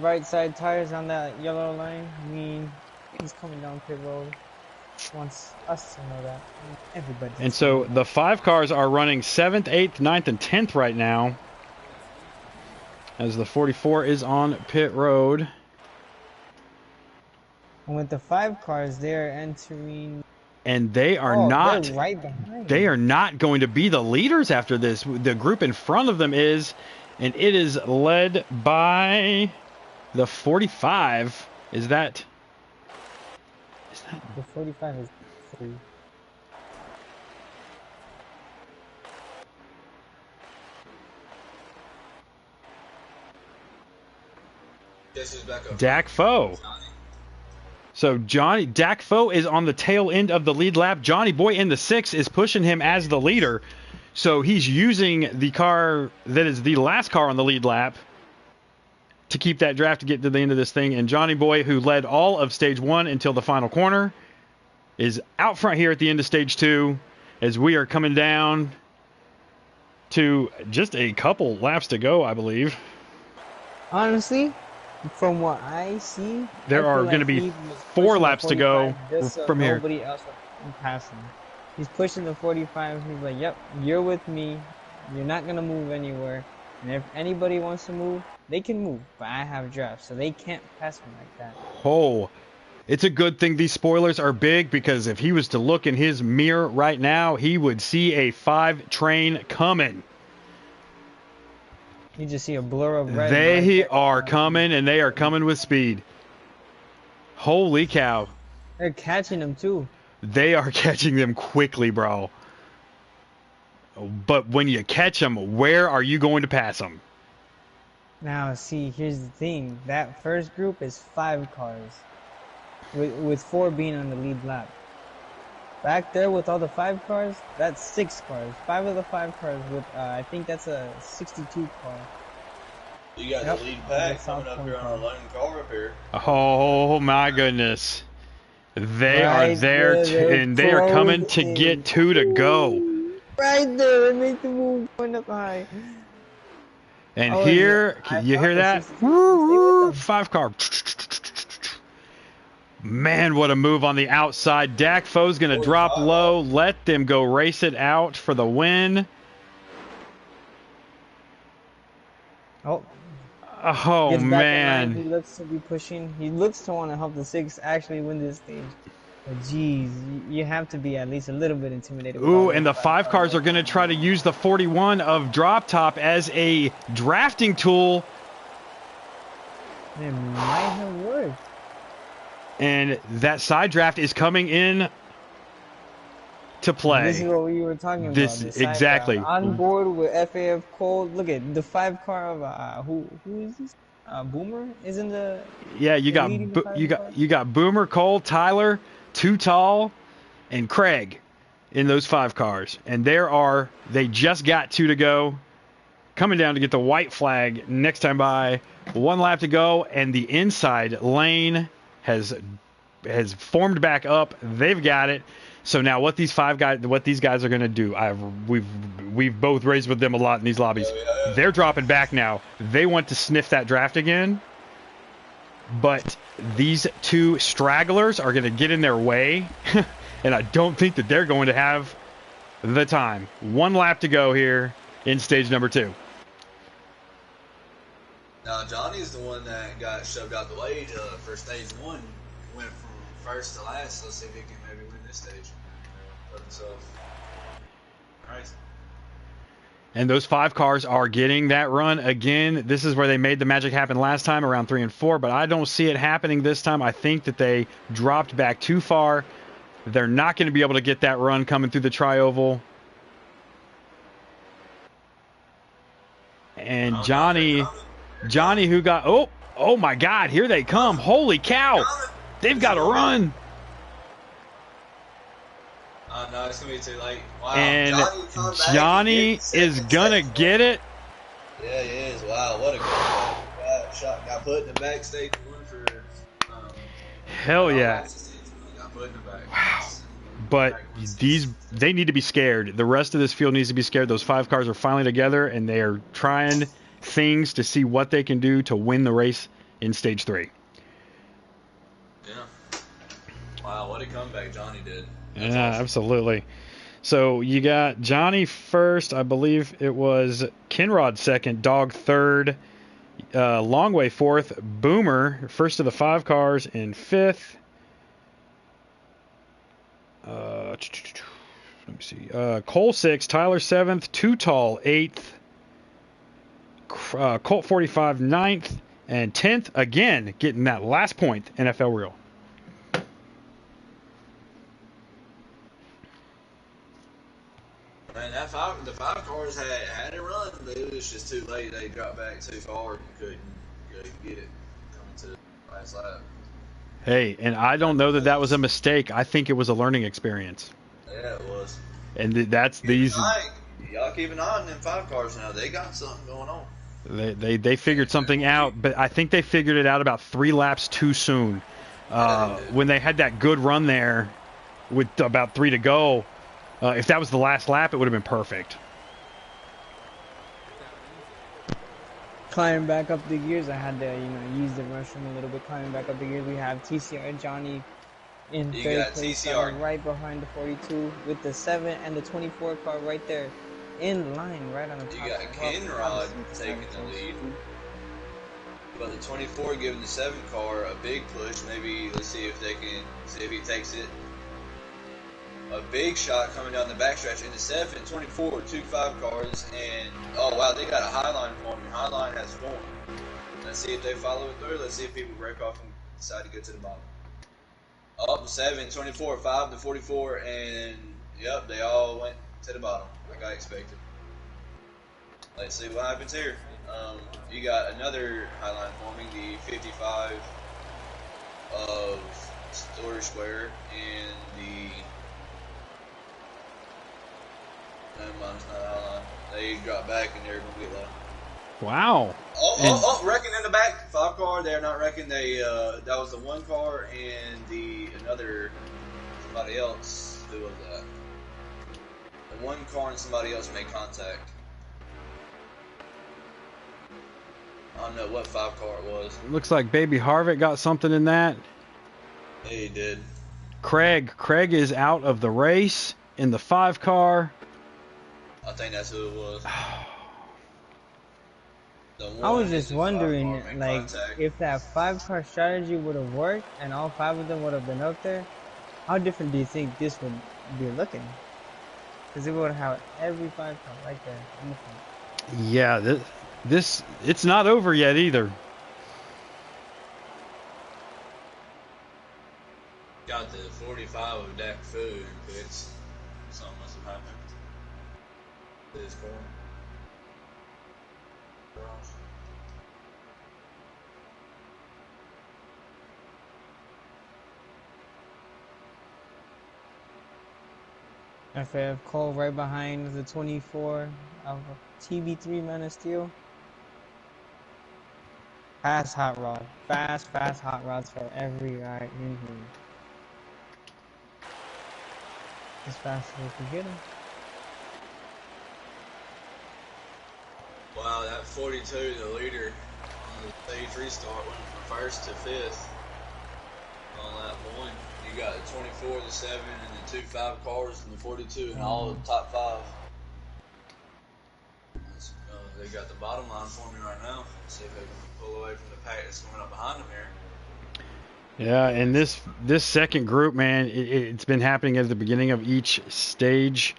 Right side tires on that yellow line. I mean, he's coming down pit road. Wants us to know that. Everybody. And so the 5 cars are running 7th, 8th, 9th, and 10th right now, as the 44 is on pit road. And with the 5 cars, they're entering and they are Oh, not. they're right behind. They are not going to be the leaders after this. The group in front of them is, and it is led by the 45. Is that The 45 is 3. Guess who's back up? Dak Foe? So Dak Foe is on the tail end of the lead lap. Johnny Boy in the 6 is pushing him as the leader. So he's using the car that is the last car on the lead lap to keep that draft to get to the end of this thing. And Johnny Boy, who led all of stage 1 until the final corner, is out front here at the end of stage 2 as we are coming down to just a couple laps to go, I believe. Honestly, from what I see, There are going to be 4 laps to go from here. Nobody else will pass him. He's pushing the 45. He's like, yep, you're with me. You're not going to move anywhere. And if anybody wants to move, they can move. But I have draft, so they can't pass me like that. Oh, it's a good thing these spoilers are big, because if he was to look in his mirror right now, he would see a 5 train coming. You just see a blur of red. They are coming, and they are coming with speed. Holy cow. They're catching them too. They are catching them quickly, bro. But when you catch them, where are you going to pass them? Now, see, here's the thing. That first group is 5 cars, with 4 being on the lead lap. Back there with all the 5 cars, that's 6 cars. 5 of the 5 cars with, I think that's a 62 car. You got the lead pack coming up here on our lone car up here. Oh my goodness. They Right are there, and they are coming to get 2 to go. Right there, they make the move going up high. And Oh, here, yeah. you hear that? Stay with them. 5 car. Man, what a move on the outside. Dak Foe's going to drop low. Let them go race it out for the win. Oh, Oh, gets back in line. He man. looks to be pushing. He looks to want to help the 6 actually win this stage. But geez, you have to be at least a little bit intimidated. with all Ooh, those and the 5 5 cars are going to try to use the 41 of Drop Top as a drafting tool. It might have worked. And that side draft is coming in to play. This is what we were talking about. This- the side exactly. drive. On board with FAF Cole. Look at the 5 car of who is this? Boomer is in the. Yeah, you got leading the 5 you cars? got Boomer, Cole, Tyler, Too Tall, and Craig in those 5 cars. And they just got 2 to go. Coming down to get the white flag next time by. 1 lap to go, and the inside lane has formed back up. They've got it. So now what these guys are going to do, we've both raised with them a lot in these lobbies. They're dropping back now. They want to sniff that draft again. But these 2 stragglers are going to get in their way. And I don't think that they're going to have the time. 1 lap to go here in stage number 2. Now, Johnny's the one that got shoved out the way for stage 1. Went from first to last. Let's see if he can maybe win this stage for himself. Alright. And those 5 cars are getting that run again. This is where they made the magic happen last time, around 3 and 4, but I don't see it happening this time. I think that they dropped back too far. They're not going to be able to get that run coming through the tri-oval. And Johnny who got, oh my God, here they come. Holy cow. They've got to run. No, it's going to be too late. Wow. And come back Johnny and get is going to get it. Yeah, he is. Wow, what a good shot. Got put in the back stage 1 for. Hell yeah. Got put in the back. Wow. But they need to be scared. The rest of this field needs to be scared. Those 5 cars are finally together, and they are trying things to see what they can do to win the race in stage 3. Yeah. Wow, what a comeback Johnny did. That's Yeah, awesome. absolutely. So you got Johnny first. I believe it was Kenrod second, Dog third, Longway fourth, Boomer first of the 5 cars in 5th. Let me see. Cole 6th, Tyler 7th, Too Tall 8th, Colt 45 9th, and 10th, again, getting that last point, NFL reel. Man, the five cars had a run, but it was just too late. They dropped back too far and couldn't get it coming to the last lap. Hey, and I don't know that was a mistake. I think it was a learning experience. Yeah, it was. And that's these. Y'all keep an eye on them five cars now. They got something going on. They figured something out, but I think they figured it out about 3 laps too soon. When they had that good run there with about 3 to go, if that was the last lap, it would have been perfect. Climbing back up the gears, I had to, use the restroom a little bit. Climbing back up the gears, we have TCR Johnny in third place, right behind the 42 with the 7 and the 24 car right there in line, right on the top. You got Kenrod taking the lead, but the 24 giving the 7 car a big push. Maybe let's see if he takes it. A big shot coming down the backstretch in the 7, 24, 2-5 cars, and oh wow, they got a highline forming. Highline has formed. Let's see if they follow it through. Let's see if people break off and decide to get to the bottom. Up 7, 24, 5 to 44, and yep, they all went to the bottom like I expected. Let's see what happens here. You got another highline forming, the 55 of Story Square, and the mine's not highline. They drop back and they're gonna get low. Wow. Wrecking in the back, 5 car. They're not wrecking. They that was the 1 car and another somebody else. Who was that? The 1 car and somebody else made contact. I don't know what 5 car it was. Looks like Baby Harvick got something in that. Yeah, he did. Craig is out of the race in the 5 car. I think that's who it was. I was just wondering, like, if that 5 car strategy would have worked and all 5 of them would have been up there, how different do you think this would be looking? Because it would have every 5 car right there in the front. Yeah, this it's not over yet either. Got the 45 of Dak Fu in pits. Something must have happened to his car. FF Cole right behind the 24 of TB3 Man of Steel. Fast hot rod. Fast hot rods for every ride in here. As fast as we can get them. Wow, that 42, the leader on the stage restart, went from 1st to 5th on lap 1. You got the 24, the 7, and the 2-5 cars, and the 42, and all the top 5. They got the bottom line forming right now. Let's see if they can pull away from the pack that's coming up behind them here. Yeah, and this second group, man, it's been happening at the beginning of each stage.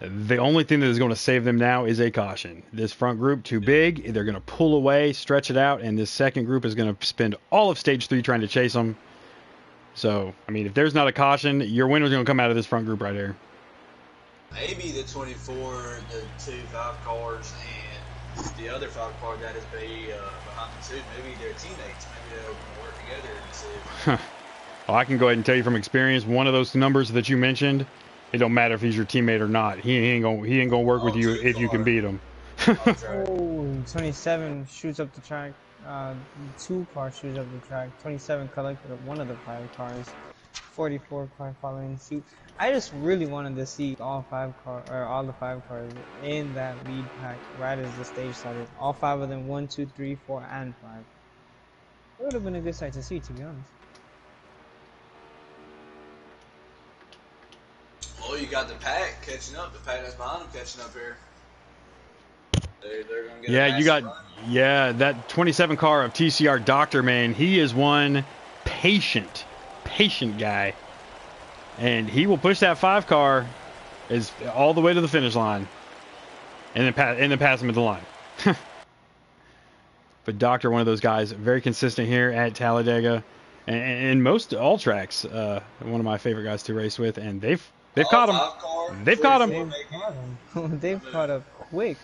The only thing that is going to save them now is a caution. This front group, too big. They're going to pull away, stretch it out, and this second group is going to spend all of stage 3 trying to chase them. So, I mean, if there's not a caution, your winner's going to come out of this front group right here. Maybe the 24, the 2-5 cars, and the other 5 car that is behind the 2, maybe they're teammates. Maybe they're going to work together and see. Well, I can go ahead and tell you from experience, one of those numbers that you mentioned, it don't matter if he's your teammate or not. He ain't gonna work with you if you can beat him. Oh, 27 shoots up the track. 2 car shoots up the track. 27 collected one of the 5 cars. 44 car following suit. I just really wanted to see all the 5 cars in that lead pack right as the stage started. All 5 of them, 1, 2, 3, 4, and 5. It would have been a good sight to see, to be honest. Oh, you got the pack catching up. The pack that's behind them catching up here. They're gonna get that 27 car of TCR Doctor, man. He is one patient guy. and he will push that 5 car is all the way to the finish line, and then pass him at the line. But Doctor, one of those guys, very consistent here at Talladega, and most all tracks. One of my favorite guys to race with, and they've caught him. 5 car, They've caught him. They've caught him. They've caught up quick.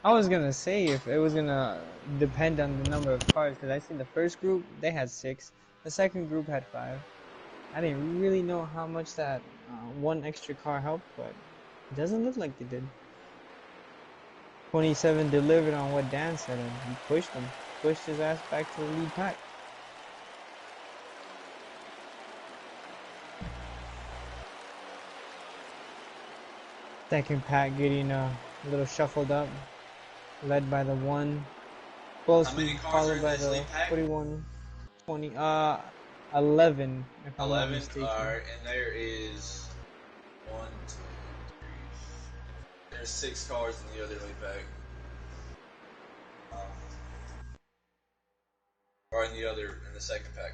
I was gonna say if it was gonna depend on the number of cars, because I seen the first group they had 6, the second group had 5. I didn't really know how much that one extra car helped, but it doesn't look like they did. 27 delivered on what Dan said, and he pushed him. Pushed his ass back to the lead pack. Second pack getting a little shuffled up, led by the 1, closely followed by the 41, 20, 11, if I'm not 11. mistaken. Alright, and there is 1, 2, 3. There's 6 cars in the other lead pack. Or in the second pack.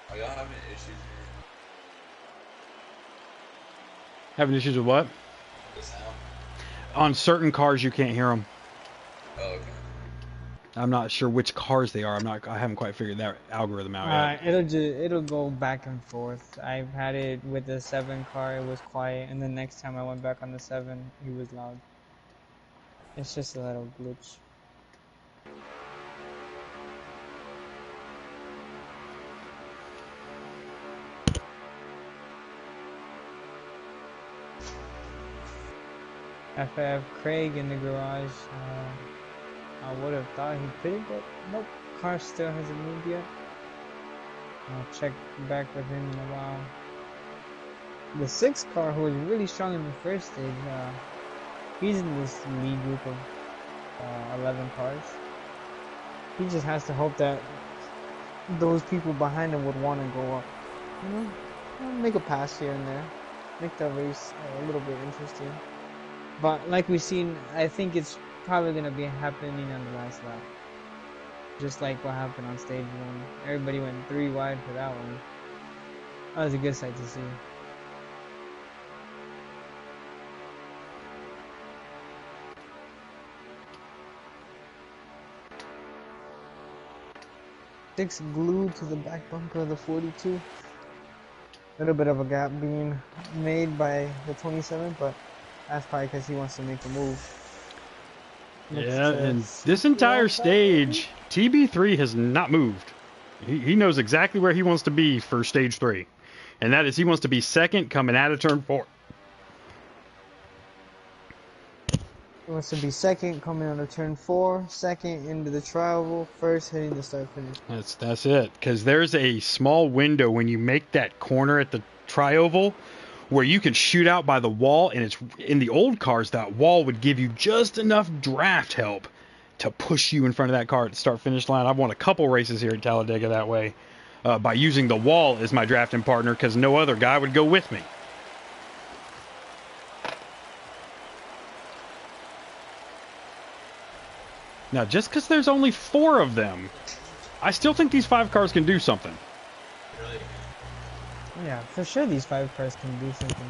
Are y'all having issues here? Having issues with what? The sound? On certain cars, you can't hear them. Oh, okay. I'm not sure which cars they are. I haven't quite figured that algorithm out yet. It'll go back and forth. I've had it with the 7 car, it was quiet, and the next time I went back on the 7, he was loud. It's just a little glitch. FF Craig in the garage. I would have thought he pitted, but nope. Car still hasn't moved yet. I'll check back with him in a while. The 6 car, who was really strong in the first stage, he's in this lead group of 11 cars. He just has to hope that those people behind him would want to go up. You know, make a pass here and there, make the race a little bit interesting. But like we've seen, I think it's probably going to be happening on the last lap. Just like what happened on stage 1. Everybody went 3 wide for that one. That was a good sight to see. Six glued to the back bumper of the 42. A little bit of a gap being made by the 27, but that's probably because he wants to make the move. Yeah, and this entire stage, TB3 has not moved. He knows exactly where he wants to be for stage 3. And that is he wants to be second coming out of turn 4. He wants to be second coming out of turn 4, second into the tri-oval, first hitting the start finish. That's it. Because there's a small window when you make that corner at the tri-oval where you can shoot out by the wall, and it's in the old cars that wall would give you just enough draft help to push you in front of that car at the start finish line. I've won a couple races here at Talladega that way by using the wall as my drafting partner because no other guy would go with me. Now, just because there's only 4 of them, I still think these 5 cars can do something. Really? Yeah, for sure these 5 cars can do something.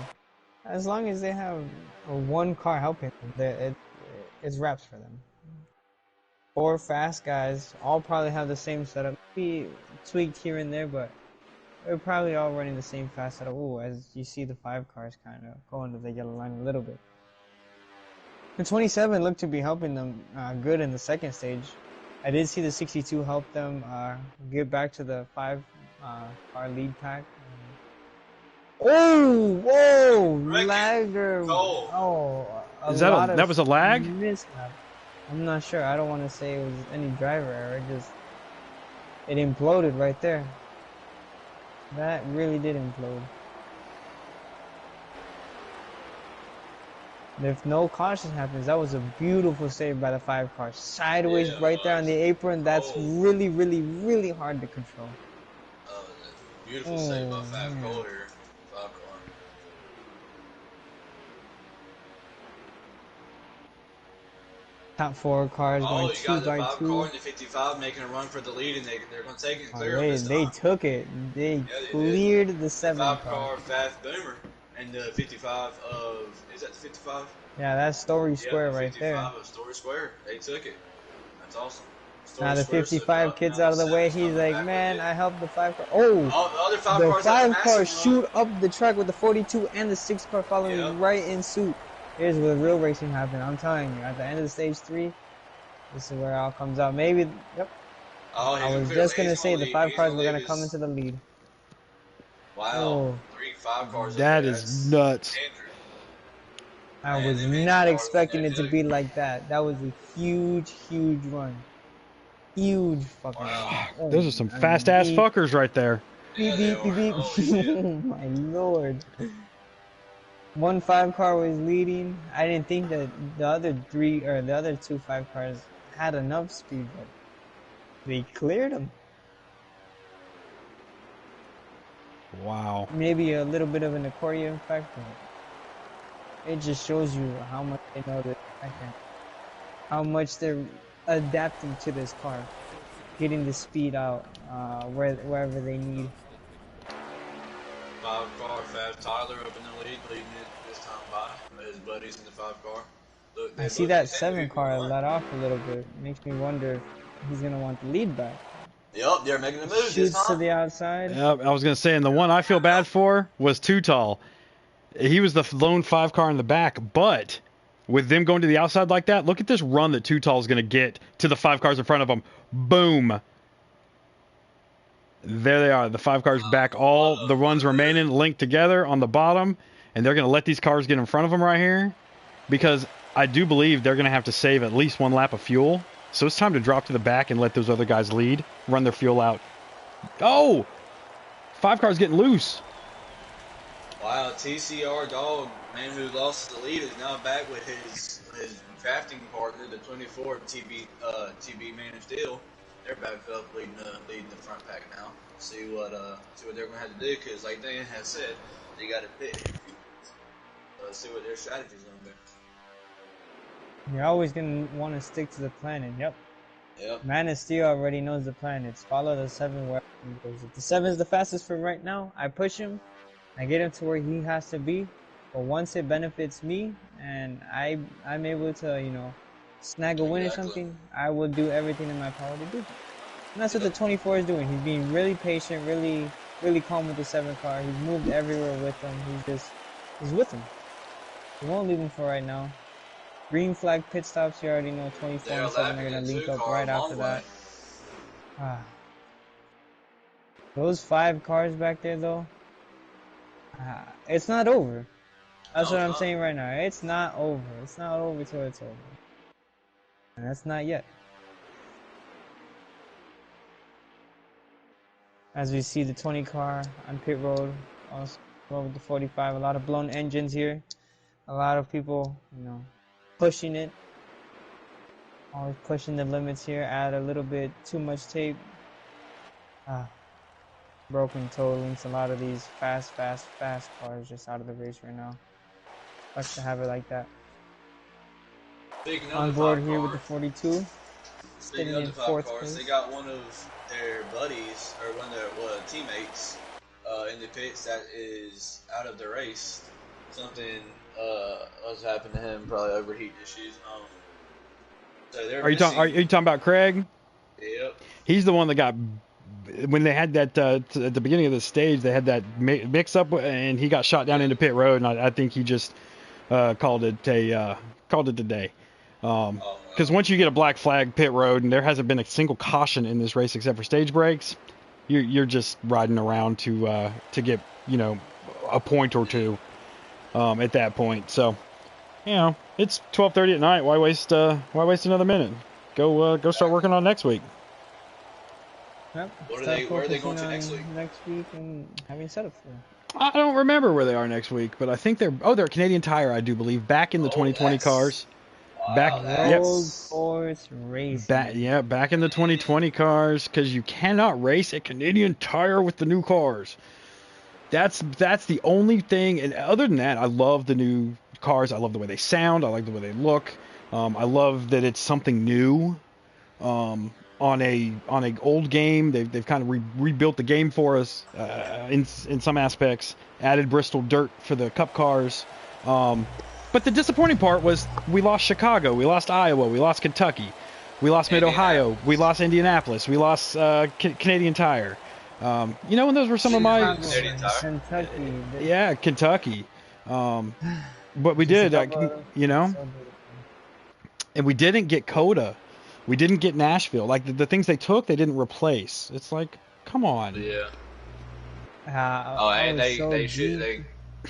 As long as they have one car helping them, it's wraps for them. 4 fast guys all probably have the same setup. Maybe tweaked here and there, but they're probably all running the same fast setup. Ooh, as you see the 5 cars kind of going to the yellow line a little bit. The 27 looked to be helping them good in the second stage. I did see the 62 help them get back to the 5 car lead pack. Oh, whoa, lagger. Oh, that was a lag? Mishap. I'm not sure. I don't want to say it was any driver error. It imploded right there. That really did implode. If no caution happens, that was a beautiful save by the 5 car. Sideways Yeah, it right there on was. the apron. That's Oh. really, really, really hard to control. Beautiful save by Oh, Fab man. Cole here. 5 car. Top 4 cars going Oh, you 2 got the by 5 2. car and the 55 making a run for the lead, and they're going to take it and Oh, clear them this they time. took it. They Yeah, they did. cleared the The 7 5 car. car Fast Boomer and the 55 of, is that the 55? Yeah, that's Story Yeah, Square the right 55 there. of Story Square. They took it. That's awesome. Now Story the Square slipped 55 up. kid's Now out the of the way. 7's He's coming like, back with man, it. I helped the 5 car. Oh, Oh, the other 5 the cars got a 5 car massive shoot run. up the track with the 42 and the 6 car following Yep. right in suit. Here's where real racing happened. I'm telling you, at the end of the stage 3, this is where it all comes out. Maybe, yep. Oh, I he's was gonna just clear. gonna He's say gonna the lead. 5 He's cars gonna were leave gonna come his. into the lead. Wow, Oh, 3 5 cars in That there. is That's nuts. Andrew. I Man, was them engine not cars in expecting there it to too. be like that. That was a huge, huge run. Huge fucking run. Wow. Oh, Those are some I mean, fast ass beep, fuckers right there. beep, Yeah, they beep, beep, are. beep. Holy shit. Oh my lord. 1 5 car was leading. I didn't think that the other 2 5 cars had enough speed, but they cleared them. Wow. Maybe a little bit of an accordion effect, but it just shows you how much they know that how much they're adapting to this car, getting the speed out wherever they need. 5 car Fast Tyler up in the lead, leading it this time by his buddies in the 5 car. Look, I they see look. that They seem to be 7 car moving on. let off a little bit. Makes me wonder if he's gonna want the lead back. Yep, they're making the move this Shoots to time. the outside. I was gonna say, and the one I feel bad for was Too Tall. He was the lone 5 car in the back, but with them going to the outside like that, look at this run that Too Tall is gonna get to the 5 cars in front of him. Boom. There they are. The 5 cars back. All the runs remaining linked together on the bottom, and they're gonna let these cars get in front of them right here, because I do believe they're gonna have to save at least 1 lap of fuel. So it's time to drop to the back and let those other guys lead, run their fuel out. Oh! 5 cars getting loose. Wow, TCR Dog, man who lost the lead, is now back with his drafting partner, the 24 TB Man of Steel. They're back up leading the front pack now. See what they're gonna have to do, because like Dan has said, they got to pit. See what their strategy's gonna be. You're always gonna want to stick to the plan, and yep. Yep. Man of Steel already knows the plan. It's follow the 7 wherever he goes. If the 7 is the fastest for right now, I push him. I get him to where he has to be. But once it benefits me and I'm able to, snag a win or something, I will do everything in my power to do that. And that's what the 24 is doing. He's being really patient, really, really calm with the 7 car. He's moved everywhere with him. He's with him. He won't leave him for right now. Green flag pit stops, you already know 24 and 7 are going to link up right after that. Those 5 cars back there, though, it's not over. That's what I'm saying right now. It's not over. It's not over till it's over. And that's not yet. As we see the 20 car on pit road, also with the 45, a lot of blown engines here. A lot of people, pushing it. Always pushing the limits here, add a little bit too much tape. Broken toe links, a lot of these fast cars just out of the race right now. Sucks to have it like that. On board here with the 42. Speaking of the 5 cars, they got one of their buddies, or one of their teammates, in the pits that is out of the race. Something else happened to him, probably overheat issues. So they're Are you talking about Craig? Yep. He's the one that got, when they had that at the beginning of the stage, they had that mix up, and he got shot down into pit road, and I think he just called it a day. Because once you get a black flag pit road, and there hasn't been a single caution in this race except for stage breaks, you're just riding around to get a point or two at that point. So it's 12:30 at night. Why waste another minute? Go start working on next week. Yep. Where are they going to next week? Next week and having setup for. I don't remember where they are next week, but I think they're Canadian Tire, I do believe, back in the 2020 cars. Back, Wow, yep, Road that's course racing. back in the 2020 cars, because you cannot race at Canadian Tire with the new cars. That's the only thing, and other than that, I love the new cars. I love the way they sound. I like the way they look. I love that it's something new. On a old game, they've kind of rebuilt the game for us in some aspects. Added Bristol dirt for the Cup cars. But the disappointing part was we lost Chicago, we lost Iowa, we lost Kentucky, we lost Mid Ohio, we lost Indianapolis, we lost Canadian Tire. And those were some of my Kentucky. yeah, Kentucky. But we Just a did, couple of them. So beautiful. and we didn't get Coda, we didn't get Nashville. Like the things they took, they didn't replace. It's like, come on. Yeah. I And was so they should geeked.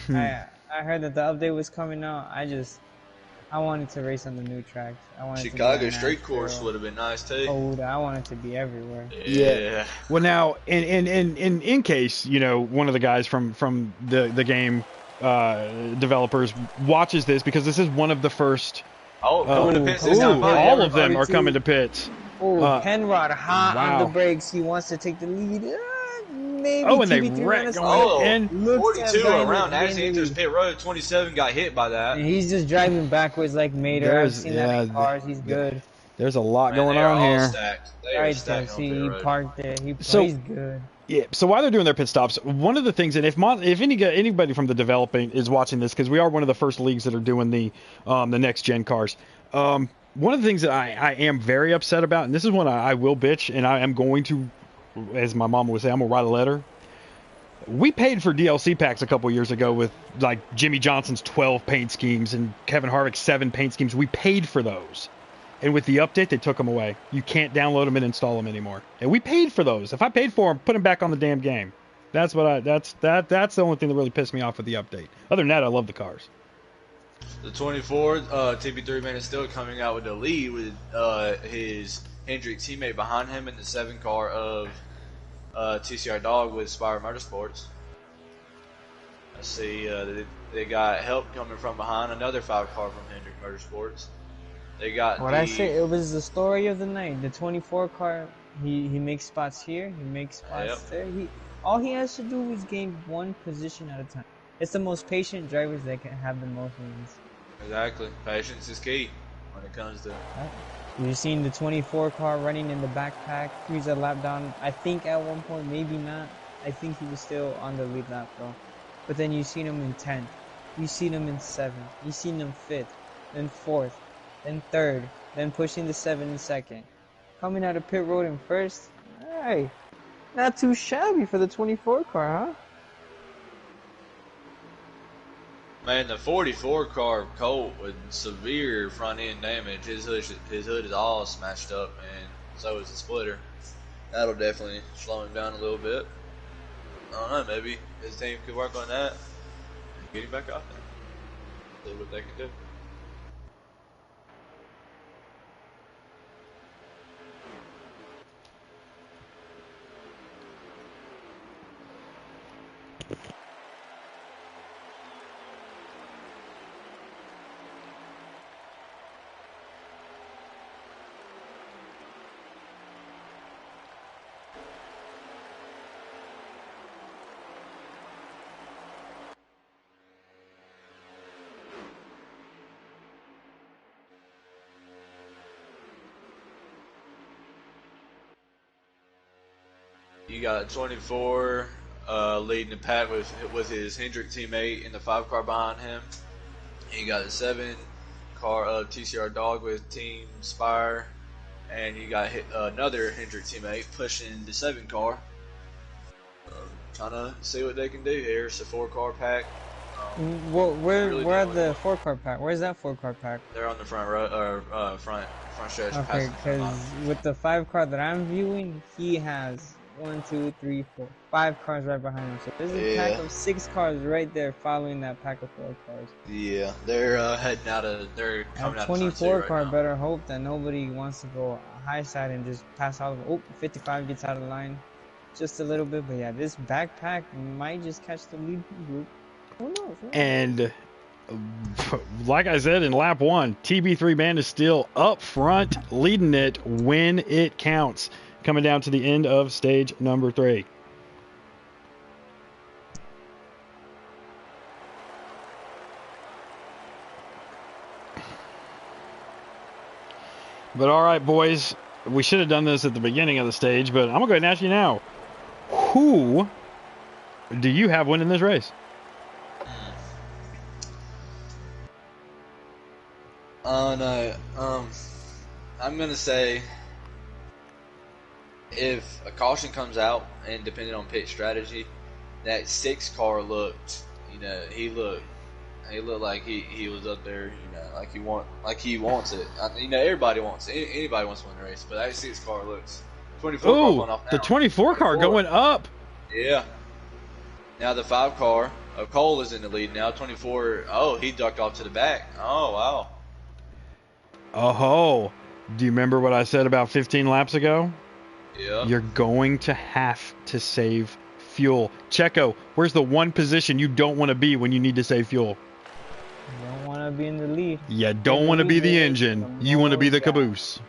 they I heard that the update was coming out. I wanted to race on the new tracks. I wanted Chicago to be street course would have been nice too. Coda. I wanted to be everywhere. Yeah. Well, now, in case one of the guys from the game developers watches this, because this is one of the first. Coming to pits this Ooh, time. all of them are 42. coming to pits. Oh, Penrod hot on wow. the brakes. He wants to take the lead. Maybe Oh, and they TB3 wreck minus going one. in. Looks at 42 Brandon around as he Brandon enters Lee. pit road. 27 got hit by that. And he's just driving backwards like Mater. I've seen that in cars. He's good. There's a lot going they are on all here. Stacked. They are Right there. stacked on See, pit he road. parked there. So- He's good. Yeah. So while they're doing their pit stops, one of the things, and if anybody from the developing is watching this, because we are one of the first leagues that are doing the next gen cars. One of the things that I am very upset about, and this is one I will bitch, and I am going to, as my mom would say, I'm gonna write a letter. We paid for DLC packs a couple years ago with like Jimmy Johnson's 12 paint schemes and Kevin Harvick's 7 paint schemes. We paid for those. And with the update, they took them away. You can't download them and install them anymore. And we paid for those. If I paid for them, put them back on the damn game. That's the only thing that really pissed me off with the update. Other than that, I love the cars. The 24, TB3 man is still coming out with the lead with his Hendrick teammate behind him in the 7 car of TCR Dog with Spire Motorsports. I see they got help coming from behind, another 5 car from Hendrick Motorsports. They got I say, it was the story of the night. The 24 car, he makes spots here, he makes spots there. All he has to do is gain one position at a time. It's the most patient drivers that can have the most wins. Exactly. Patience is key when it comes to. You've seen the 24 car running in the backpack. He's a lap down. I think at one point, maybe not. I think he was still on the lead lap though. But then you've seen him in 10th. You've seen him in 7th. You've seen him 5th. Then 4th. Then 3rd. Then pushing the 7 in 2nd. Coming out of pit road in 1st. Alright. Not too shabby for the 24 car, huh? Man, the 44 car Colt with severe front end damage. His hood is all smashed up, and so is the splitter. That'll definitely slow him down a little bit. I don't know, maybe his team could work on that and get him back out there. See what they can do. You got 24 leading the pack with his Hendrick teammate in the 5 car behind him. You got the 7 car of TCR Dog with Team Spire, and you got another Hendrick teammate pushing the 7 car. Trying to see what they can do here. It's a 4 car pack. Well, where really are don't the know. 4 car pack? Where's that 4 car pack? They're on the front row or front stretch. Okay, passing the front line. because with the 5 car that I'm viewing, he has 1, 2, 3, 4, 5 cars right behind him. So there's a pack Yeah. of 6 cars right there following that pack of 4 cars. Yeah, they're heading out of. They're coming That out of front 24 right car now. better hope that nobody wants to go high side and just pass out of. Oh, 55 gets out of line. just a little bit. But yeah, this backpack might just catch the lead group. Who knows? And like I said in lap 1, TB3 Band is still up front, leading it when it counts, coming down to the end of stage number 3. But all right, boys, we should have done this at the beginning of the stage, but I'm going to go ahead and ask you now. Who do you have winning this race? No. I'm gonna say if a caution comes out, and depending on pit strategy, that 6 car looked, he looked like he was up there, like he wants it. Everybody wants it. Anybody wants to win the race, but that 6 car looks 24 car going off now. The 24 car going up. Yeah. Now the 5 car of Cole is in the lead now. 24. Oh, he ducked off to the back. Oh wow. Oh, do you remember what I said about 15 laps ago? Yeah. You're going to have to save fuel. Checo, where's the one position you don't want to be when you need to save fuel? You don't want to be in the lead. You don't want to be the engine. You want to be the caboose.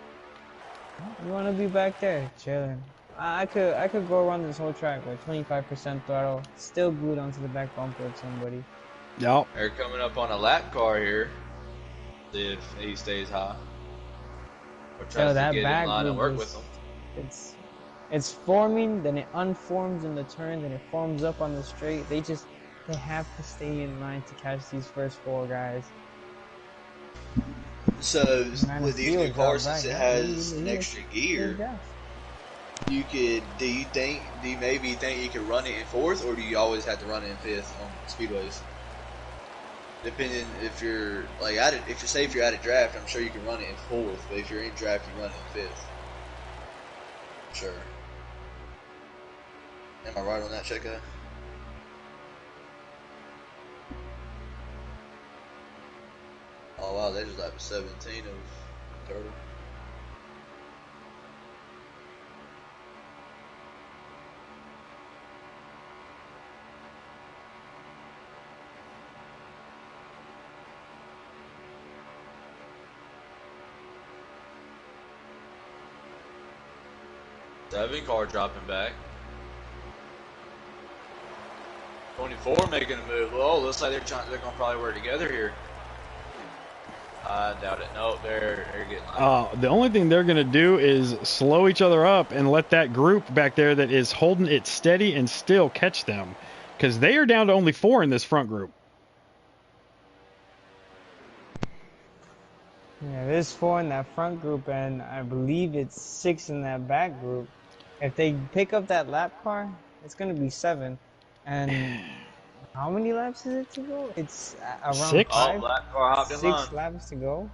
You want to be back there, chilling. I could go around this whole track with 25% throttle, still glued onto the back bumper of somebody. Yep. They're coming up on a lap car here. See if he stays high. Or tries to get in line and work with them. It's forming, then it unforms in the turn, then it forms up on the straight. They have to stay in line to catch these first 4 guys. So with these new cars, since it has an extra gear, do you maybe think you can run it in 4th, or do you always have to run it in 5th on speedways? Depending if you're if you're out of draft, I'm sure you can run it in 4th, but if you're in draft, you run it in 5th. Sure. Am I right on that, Checo? Oh wow, they just like 17 of 30. Seven car dropping back. 24 making a move. Oh, looks like they're gonna probably work together here. I doubt it. No, they're getting. The only thing they're gonna do is slow each other up and let that group back there that is holding it steady and still catch them, because they are down to only 4 in this front group. Yeah, there's 4 in that front group, and I believe it's 6 in that back group. If they pick up that lap car, it's going to be 7. And how many laps is it to go? It's around 6? 5. Lap car hopped in 6 line. laps to go.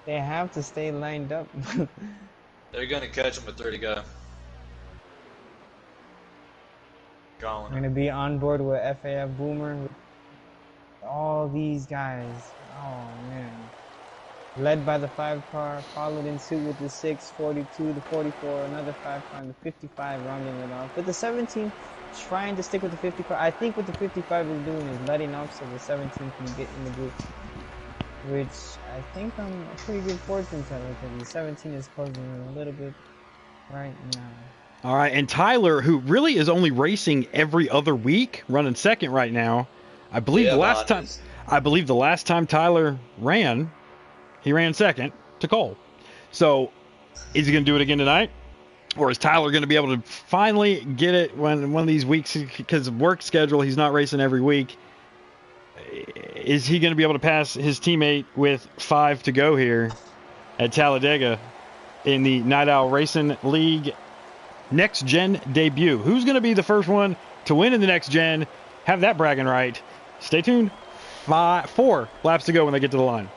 They have to stay lined up. They're going to catch them with 3 to go. We're going to be on board with FAF Boomer. All these guys. Oh, man. Led by the 5 car, followed in suit with the 6, 42, the 44, another 5 car, and the 55 rounding it off. But the 17 trying to stick with the 50 car. I think what the 55 is doing is letting off so the 17 can get in the group. Which I think I'm a pretty good fortune teller, because the 17 is closing a little bit right now. All right, and Tyler, who really is only racing every other week, running second right now. I believe the last time Tyler ran, he ran second to Cole. So, is he going to do it again tonight? Or is Tyler going to be able to finally get it when one of these weeks, because of work schedule, he's not racing every week. Is he going to be able to pass his teammate with 5 to go here at Talladega in the Night Owl Racing League Next Gen debut? Who's going to be the first one to win in the Next Gen? Have that bragging right. Stay tuned. 4 laps to go when they get to the line.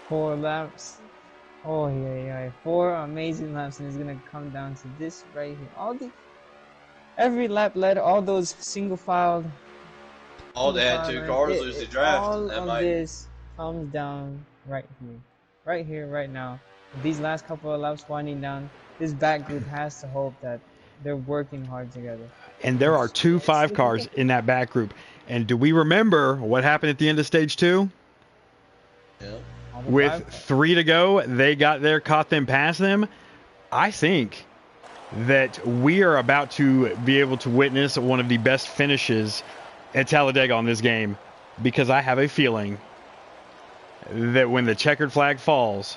4 laps. Oh yeah. 4 amazing laps, and it's gonna come down to this right here. Every lap led, all those single filed. Oh, they had 2 cars lose the draft. All of this comes down right here, right now. These last couple of laps winding down, this back group has to hope that they're working hard together. And there are 2 5 cars in that back group. And do we remember what happened at the end of stage 2? Yeah. With 3 to go, they got there, caught them, passed them. I think that we are about to be able to witness one of the best finishes at Talladega on this game, because I have a feeling that when the checkered flag falls,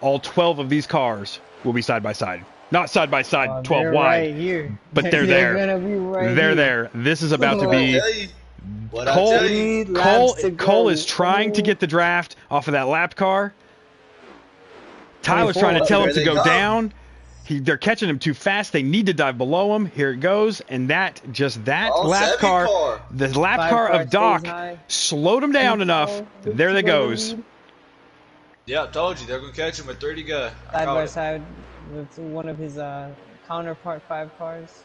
all 12 of these cars will be side by side. Not side by side, 12 wide, right here. but they're there. Gonna be right they're here. there. This is about to be. Cole is trying to get the draft off of that lapped car. Tyler's trying to tell him to go down. They're catching him too fast. They need to dive below him. Here it goes. And that lap car, the lap car of Doc, slowed him down enough. There they goes. Yeah, I told you. They're going to catch him with 3 to go. Side by side with one of his counterpart 5 cars.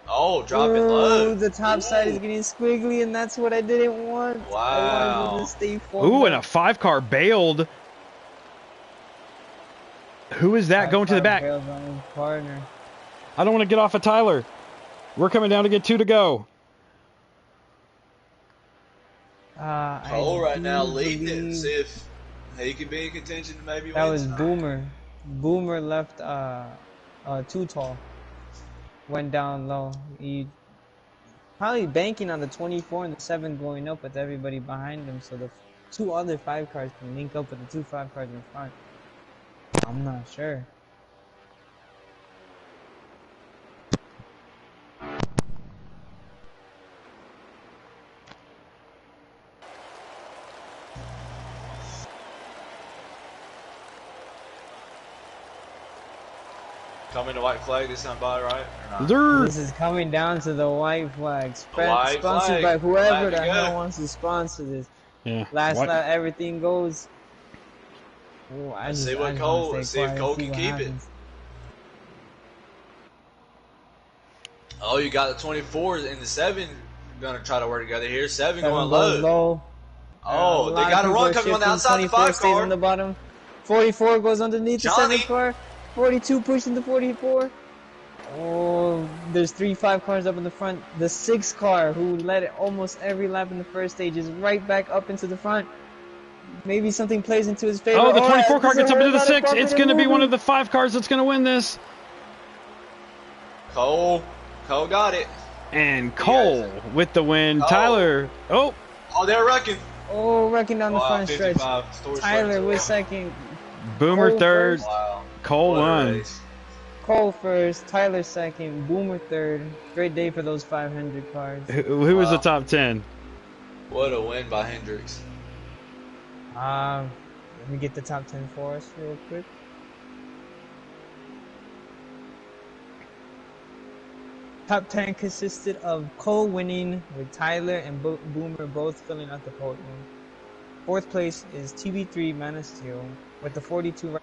Oh, dropping low. The top side is getting squiggly, and that's what I didn't want. Wow. I wanted to stay forward. Ooh, and a 5 car bailed. Who is that going to the back? Bailed on his partner. I don't want to get off of Tyler. We're coming down to get 2 to go. Cole right now leading it. See if he could be in contention to maybe win. That was Boomer. Boomer left too tall. Went down low. He probably banking on the 24 and the 7 going up with everybody behind him, so the 2 other 5 cars can link up with the 2 5 cars in front. I'm not sure. Coming to white flag this time by, right? Or not? This is coming down to the white flag. White Sponsored flag. by whoever Glad the to hell go. wants to sponsor this. Yeah. Last lap, everything goes. Ooh, Let's see what Cole. Let's see if Cole can keep it. Oh, you got the 24 and the 7 gonna try to work together here. 7 going low. Oh, they got a run coming on the outside. The 5 stays car. on the bottom. 44 goes underneath Johnny. the 7 car. 42 pushing the 44. Oh, there's 3 5 cars up in the front. The 6 car, who led it almost every lap in the first stage, is right back up into the front. Maybe something plays into his favor. Oh, the 24 car gets up into the 6. It's It's going to be one of the 5 cars that's going to win this. Cole got it. And Cole with the win. Tyler. Oh, they're wrecking. Oh, wrecking down the front stretch. 55. Story Tyler stretch. was second. Boomer Cole third. first. Wow. Cole What a won. race. Cole first. Tyler second. Boomer third. Great day for those 500 cars. Who was the top 10? What a win by Hendricks. Let me get the top 10 for us real quick. Top 10 consisted of Cole winning, with Tyler and Boomer both filling out the podium. 4th place is TB3 Man of Steel with the 42 right.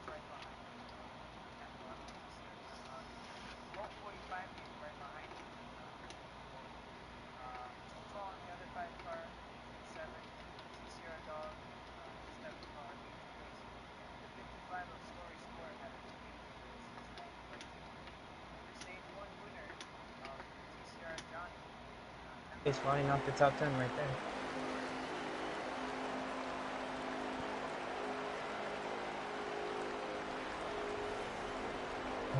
It's running off the top 10 right there.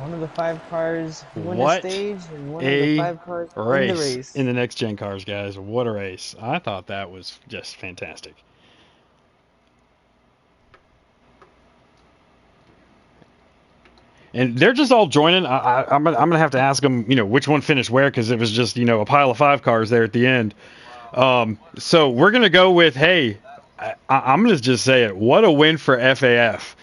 One of the 5 cars won the stage, and one of the 5 cars won the race. In the next gen cars, guys. What a race. I thought that was just fantastic. And they're just all joining. I'm gonna have to ask them, which one finished where, because it was just, a pile of 5 cars there at the end. So we're gonna go with, hey, I'm gonna just say it. What a win for FAF.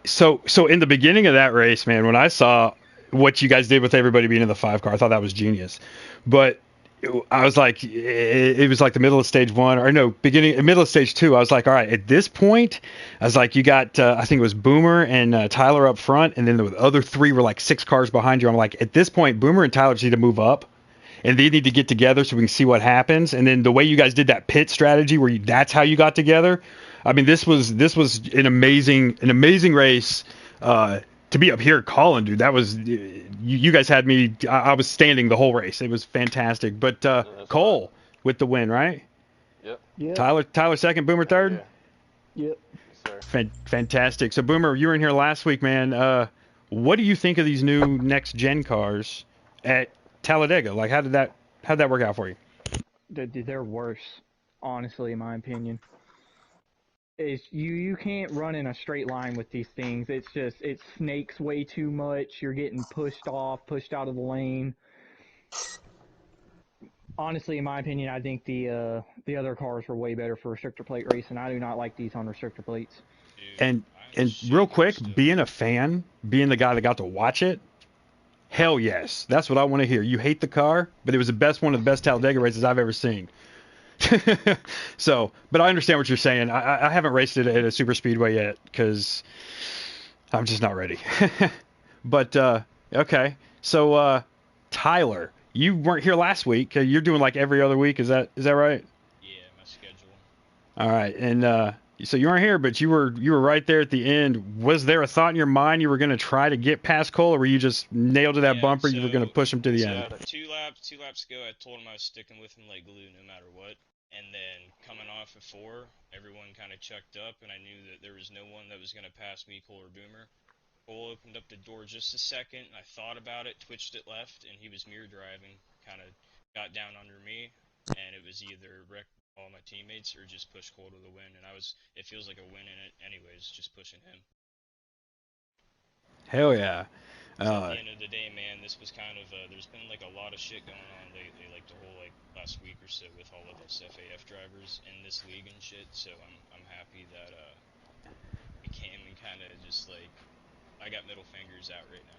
So in the beginning of that race, man, when I saw what you guys did with everybody being in the 5 car, I thought that was genius. But I was like, it was like the middle of stage 1, or no, middle of stage 2. I was like, all right, at this point, I was like, you got, I think it was Boomer and Tyler up front, and then the other 3 were like 6 cars behind you. I'm like, at this point, Boomer and Tyler just need to move up, and they need to get together so we can see what happens. And then the way you guys did that pit strategy, where that's how you got together. I mean, this was an amazing race. To be up here calling, dude, that was you guys had me. I was standing the whole race. It was fantastic. But Cole fine. with the win, right? Yep. Yep. Tyler second, Boomer Hell third. yeah. Yep. Yes, sir. Fantastic. So Boomer, you were in here last week, man. What do you think of these new next gen cars at Talladega? Like, how'd that work out for you? They're worse, honestly, in my opinion. You can't run in a straight line with these things. It snakes way too much. You're getting pushed off, pushed out of the lane. Honestly, in my opinion, I think the other cars were way better for restrictor plate racing. I do not like these on restrictor plates. And real quick, being a fan, being the guy that got to watch it, hell yes, that's what I want to hear. You hate the car, but it was the best one of the best Talladega races I've ever seen. So, but I understand what you're saying. I haven't raced it at a super speedway yet because I'm just not ready. But okay, so Tyler, you weren't here last week. You're doing like every other week. Is that right? Yeah, my schedule. All right, and so you weren't here, but you were right there at the end. Was there a thought in your mind you were going to try to get past Cole, or were you just nailed to that Yeah, bumper? You were going to push him to the so end. two laps ago, I told him I was sticking with him like glue no matter what. And then coming off at 4, everyone kind of checked up, and I knew that there was no one that was going to pass me, Cole or Boomer. Cole opened up the door just a second, and I thought about it, twitched it left, and he was mirror driving, kind of got down under me, and it was either wreck all my teammates or just push Cole to the win. And it feels like a win in it anyways, just pushing him. Hell yeah. At the end of the day, man, this was kind of there's been like a lot of shit going on lately, like the whole like last week or so with all of us FAF drivers in this league and shit. So I'm happy that we came and kind of just like I got middle fingers out right now.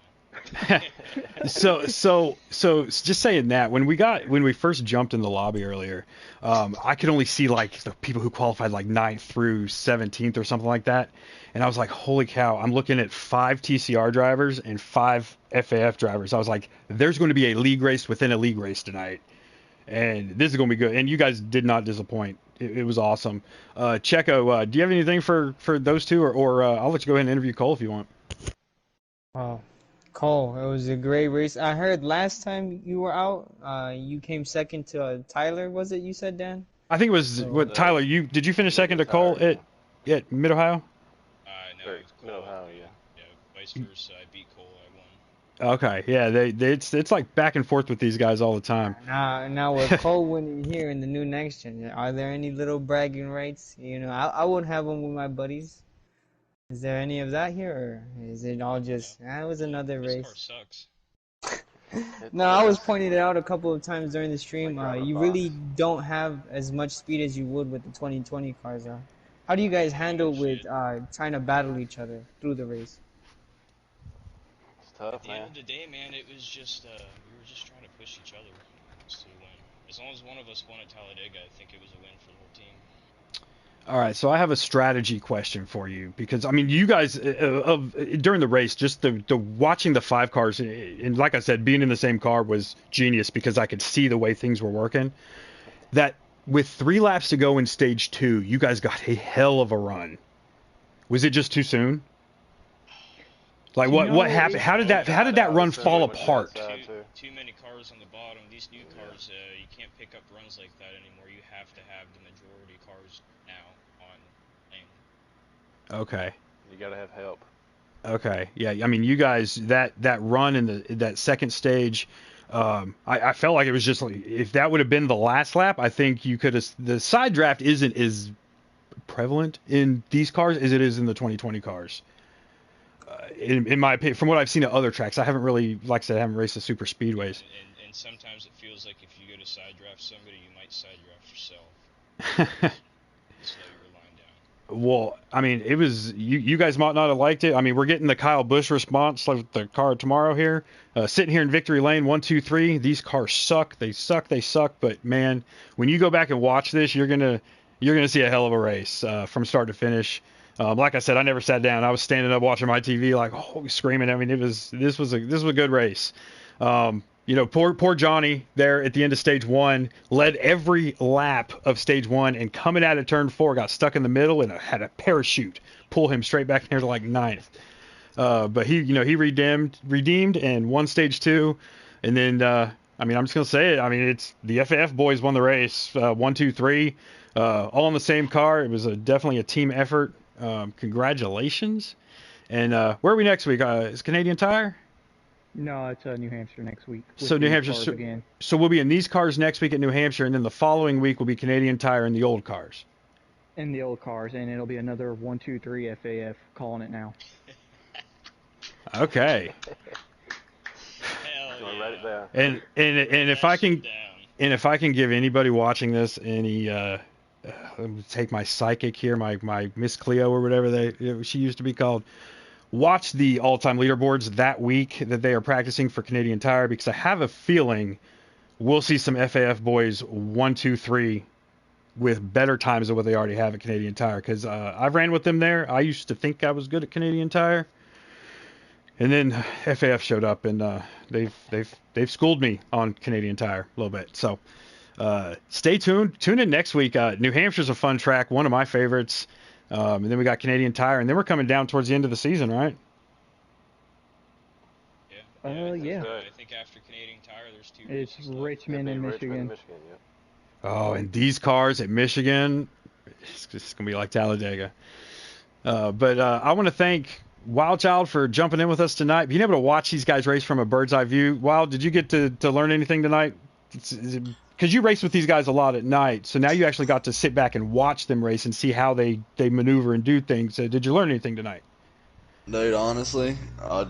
So just saying that when we first jumped in the lobby earlier, I could only see like the people who qualified like 9th through 17th or something like that, and I was like, holy cow! I'm looking at 5 TCR drivers and 5 FAF drivers. I was like, there's going to be a league race within a league race tonight, and this is going to be good. And you guys did not disappoint. It was awesome. Checo, do you have anything for those two, or I'll let you go ahead and interview Cole if you want. Oh, Cole, it was a great race. I heard last time you were out, you came second to Tyler, was it? You said, Dan? I think it was Tyler. Did you finish second to Cole at Mid Ohio? No, Or, Cole. no, how, yeah. Yeah, vice versa. I beat Cole. I won. Okay, yeah, it's like back and forth with these guys all the time. Now with Cole winning here in the new next gen, are there any little bragging rights? You know, I would have them with my buddies. Is there any of that here, or is it all just, it was another This race? car sucks. No, I was pointing it out a couple of times during the stream. Like driving a You box. really don't have as much speed as you would with the 2020 cars. How do you guys handle with trying to battle each other through the race? It's tough, At the end man. of the day, man, it was just we were just trying to push each other to win. As long as one of us won at Talladega, I think it was a win for the whole team. All right, so I have a strategy question for you because I mean, you guys during the race, just the watching the 5 cars, and like I said, being in the same car was genius because I could see the way things were working. That with 3 laps to go in stage 2, you guys got a hell of a run. Was it just too soon? Like what happened? How did that run fall apart? Too many cars on the bottom. These new cars, you can't pick up runs like that anymore. You have to have the majority cars now on lane. Okay. You gotta have help. Okay. Yeah. I mean, you guys that run in that second stage, I felt like it was just like if that would have been the last lap, I think you could have. The side draft isn't as prevalent in these cars as it is in the 2020 cars. In my opinion, from what I've seen at other tracks, I haven't really, like I said, I haven't raced the super speedways. And sometimes it feels like if you go to side draft somebody, you might side draft yourself. Slow your line down. Well, I mean, it was you guys might not have liked it. I mean, we're getting the Kyle Busch response like the car tomorrow here. Sitting here in victory lane, 1, 2, 3. These cars suck. They suck. But man, when you go back and watch this, you're gonna see a hell of a race from start to finish. Like I said, I never sat down. I was standing up watching my TV, like screaming. I mean, this was a good race. You know, poor Johnny there at the end of stage 1 led every lap of stage 1, and coming out of turn 4 got stuck in the middle and had a parachute pull him straight back there to like 9th. But he redeemed and won stage 2, and then I'm just gonna say it. It's the FAF boys won the race, 1, 2, 3, all in the same car. It was definitely a team effort. Congratulations. And where are we next week? Is Canadian Tire? No, it's New Hampshire next week. So New Hampshire. So we'll be in these cars next week at New Hampshire, and then the following week will be Canadian Tire in the old cars. In the old cars, and it'll be another 1, 2, 3 FAF, calling it now. Okay. Hell You want to yeah. write it down? And if I can give anybody watching this any let me take my psychic here, my Miss Cleo or whatever she used to be called. Watch the all-time leaderboards that week that they are practicing for Canadian Tire, because I have a feeling we'll see some FAF boys 1, 2, 3 with better times than what they already have at Canadian Tire. Because I've ran with them there. I used to think I was good at Canadian Tire, and then FAF showed up, and they've schooled me on Canadian Tire a little bit. So stay tuned. Tune in next week. New Hampshire's a fun track, one of my favorites. And then we got Canadian Tire, and then we're coming down towards the end of the season, right? Yeah. I think after Canadian Tire, there's 2 It's races left. Richmond and Michigan. Michigan, yeah. Oh, and these cars at Michigan, it's going to be like Talladega. But I want to thank Wild Child for jumping in with us tonight, being able to watch these guys race from a bird's eye view. Wild, did you get to learn anything tonight? Because you race with these guys a lot at night, so now you actually got to sit back and watch them race and see how they maneuver and do things. Did you learn anything tonight? Dude, honestly, I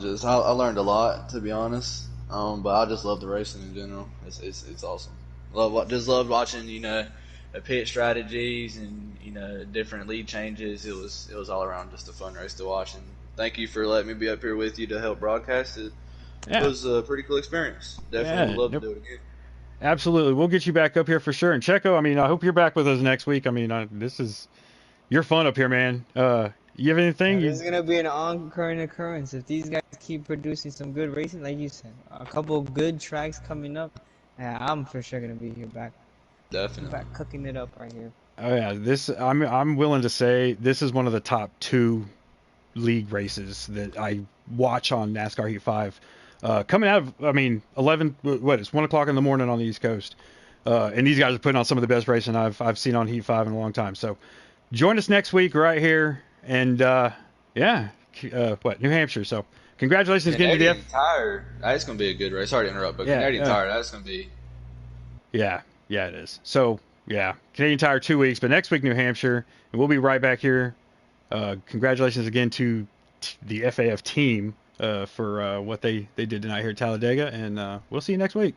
learned a lot, to be honest. But I just love the racing in general. It's awesome. Just loved watching, the pit strategies and different lead changes. It was all around just a fun race to watch. And thank you for letting me be up here with you to help broadcast it. Yeah. It was a pretty cool experience. Definitely would love to do it again. Absolutely. We'll get you back up here for sure. And Checo, I hope you're back with us next week. You're fun up here, man. You have anything? This is gonna be an ongoing occurrence if these guys keep producing some good racing, like you said. A couple good tracks coming up. Yeah, I'm for sure gonna be here back Definitely. cooking it up right here. Oh yeah, I'm willing to say this is one of the top 2 league races that I watch on NASCAR Heat 5. Coming out of, 11, it's 1 o'clock in the morning on the East Coast. And these guys are putting on some of the best racing I've seen on Heat 5 in a long time. So join us next week right here. And, New Hampshire. So congratulations again to the Canadian Tire. That's going to be a good race. Sorry to interrupt, but Canadian Tire, that's going to be. Yeah, it is. So, yeah, Canadian Tire 2 weeks, but next week New Hampshire. And we'll be right back here. Congratulations again to the FAF team for what they did tonight here at Talladega. And we'll see you next week.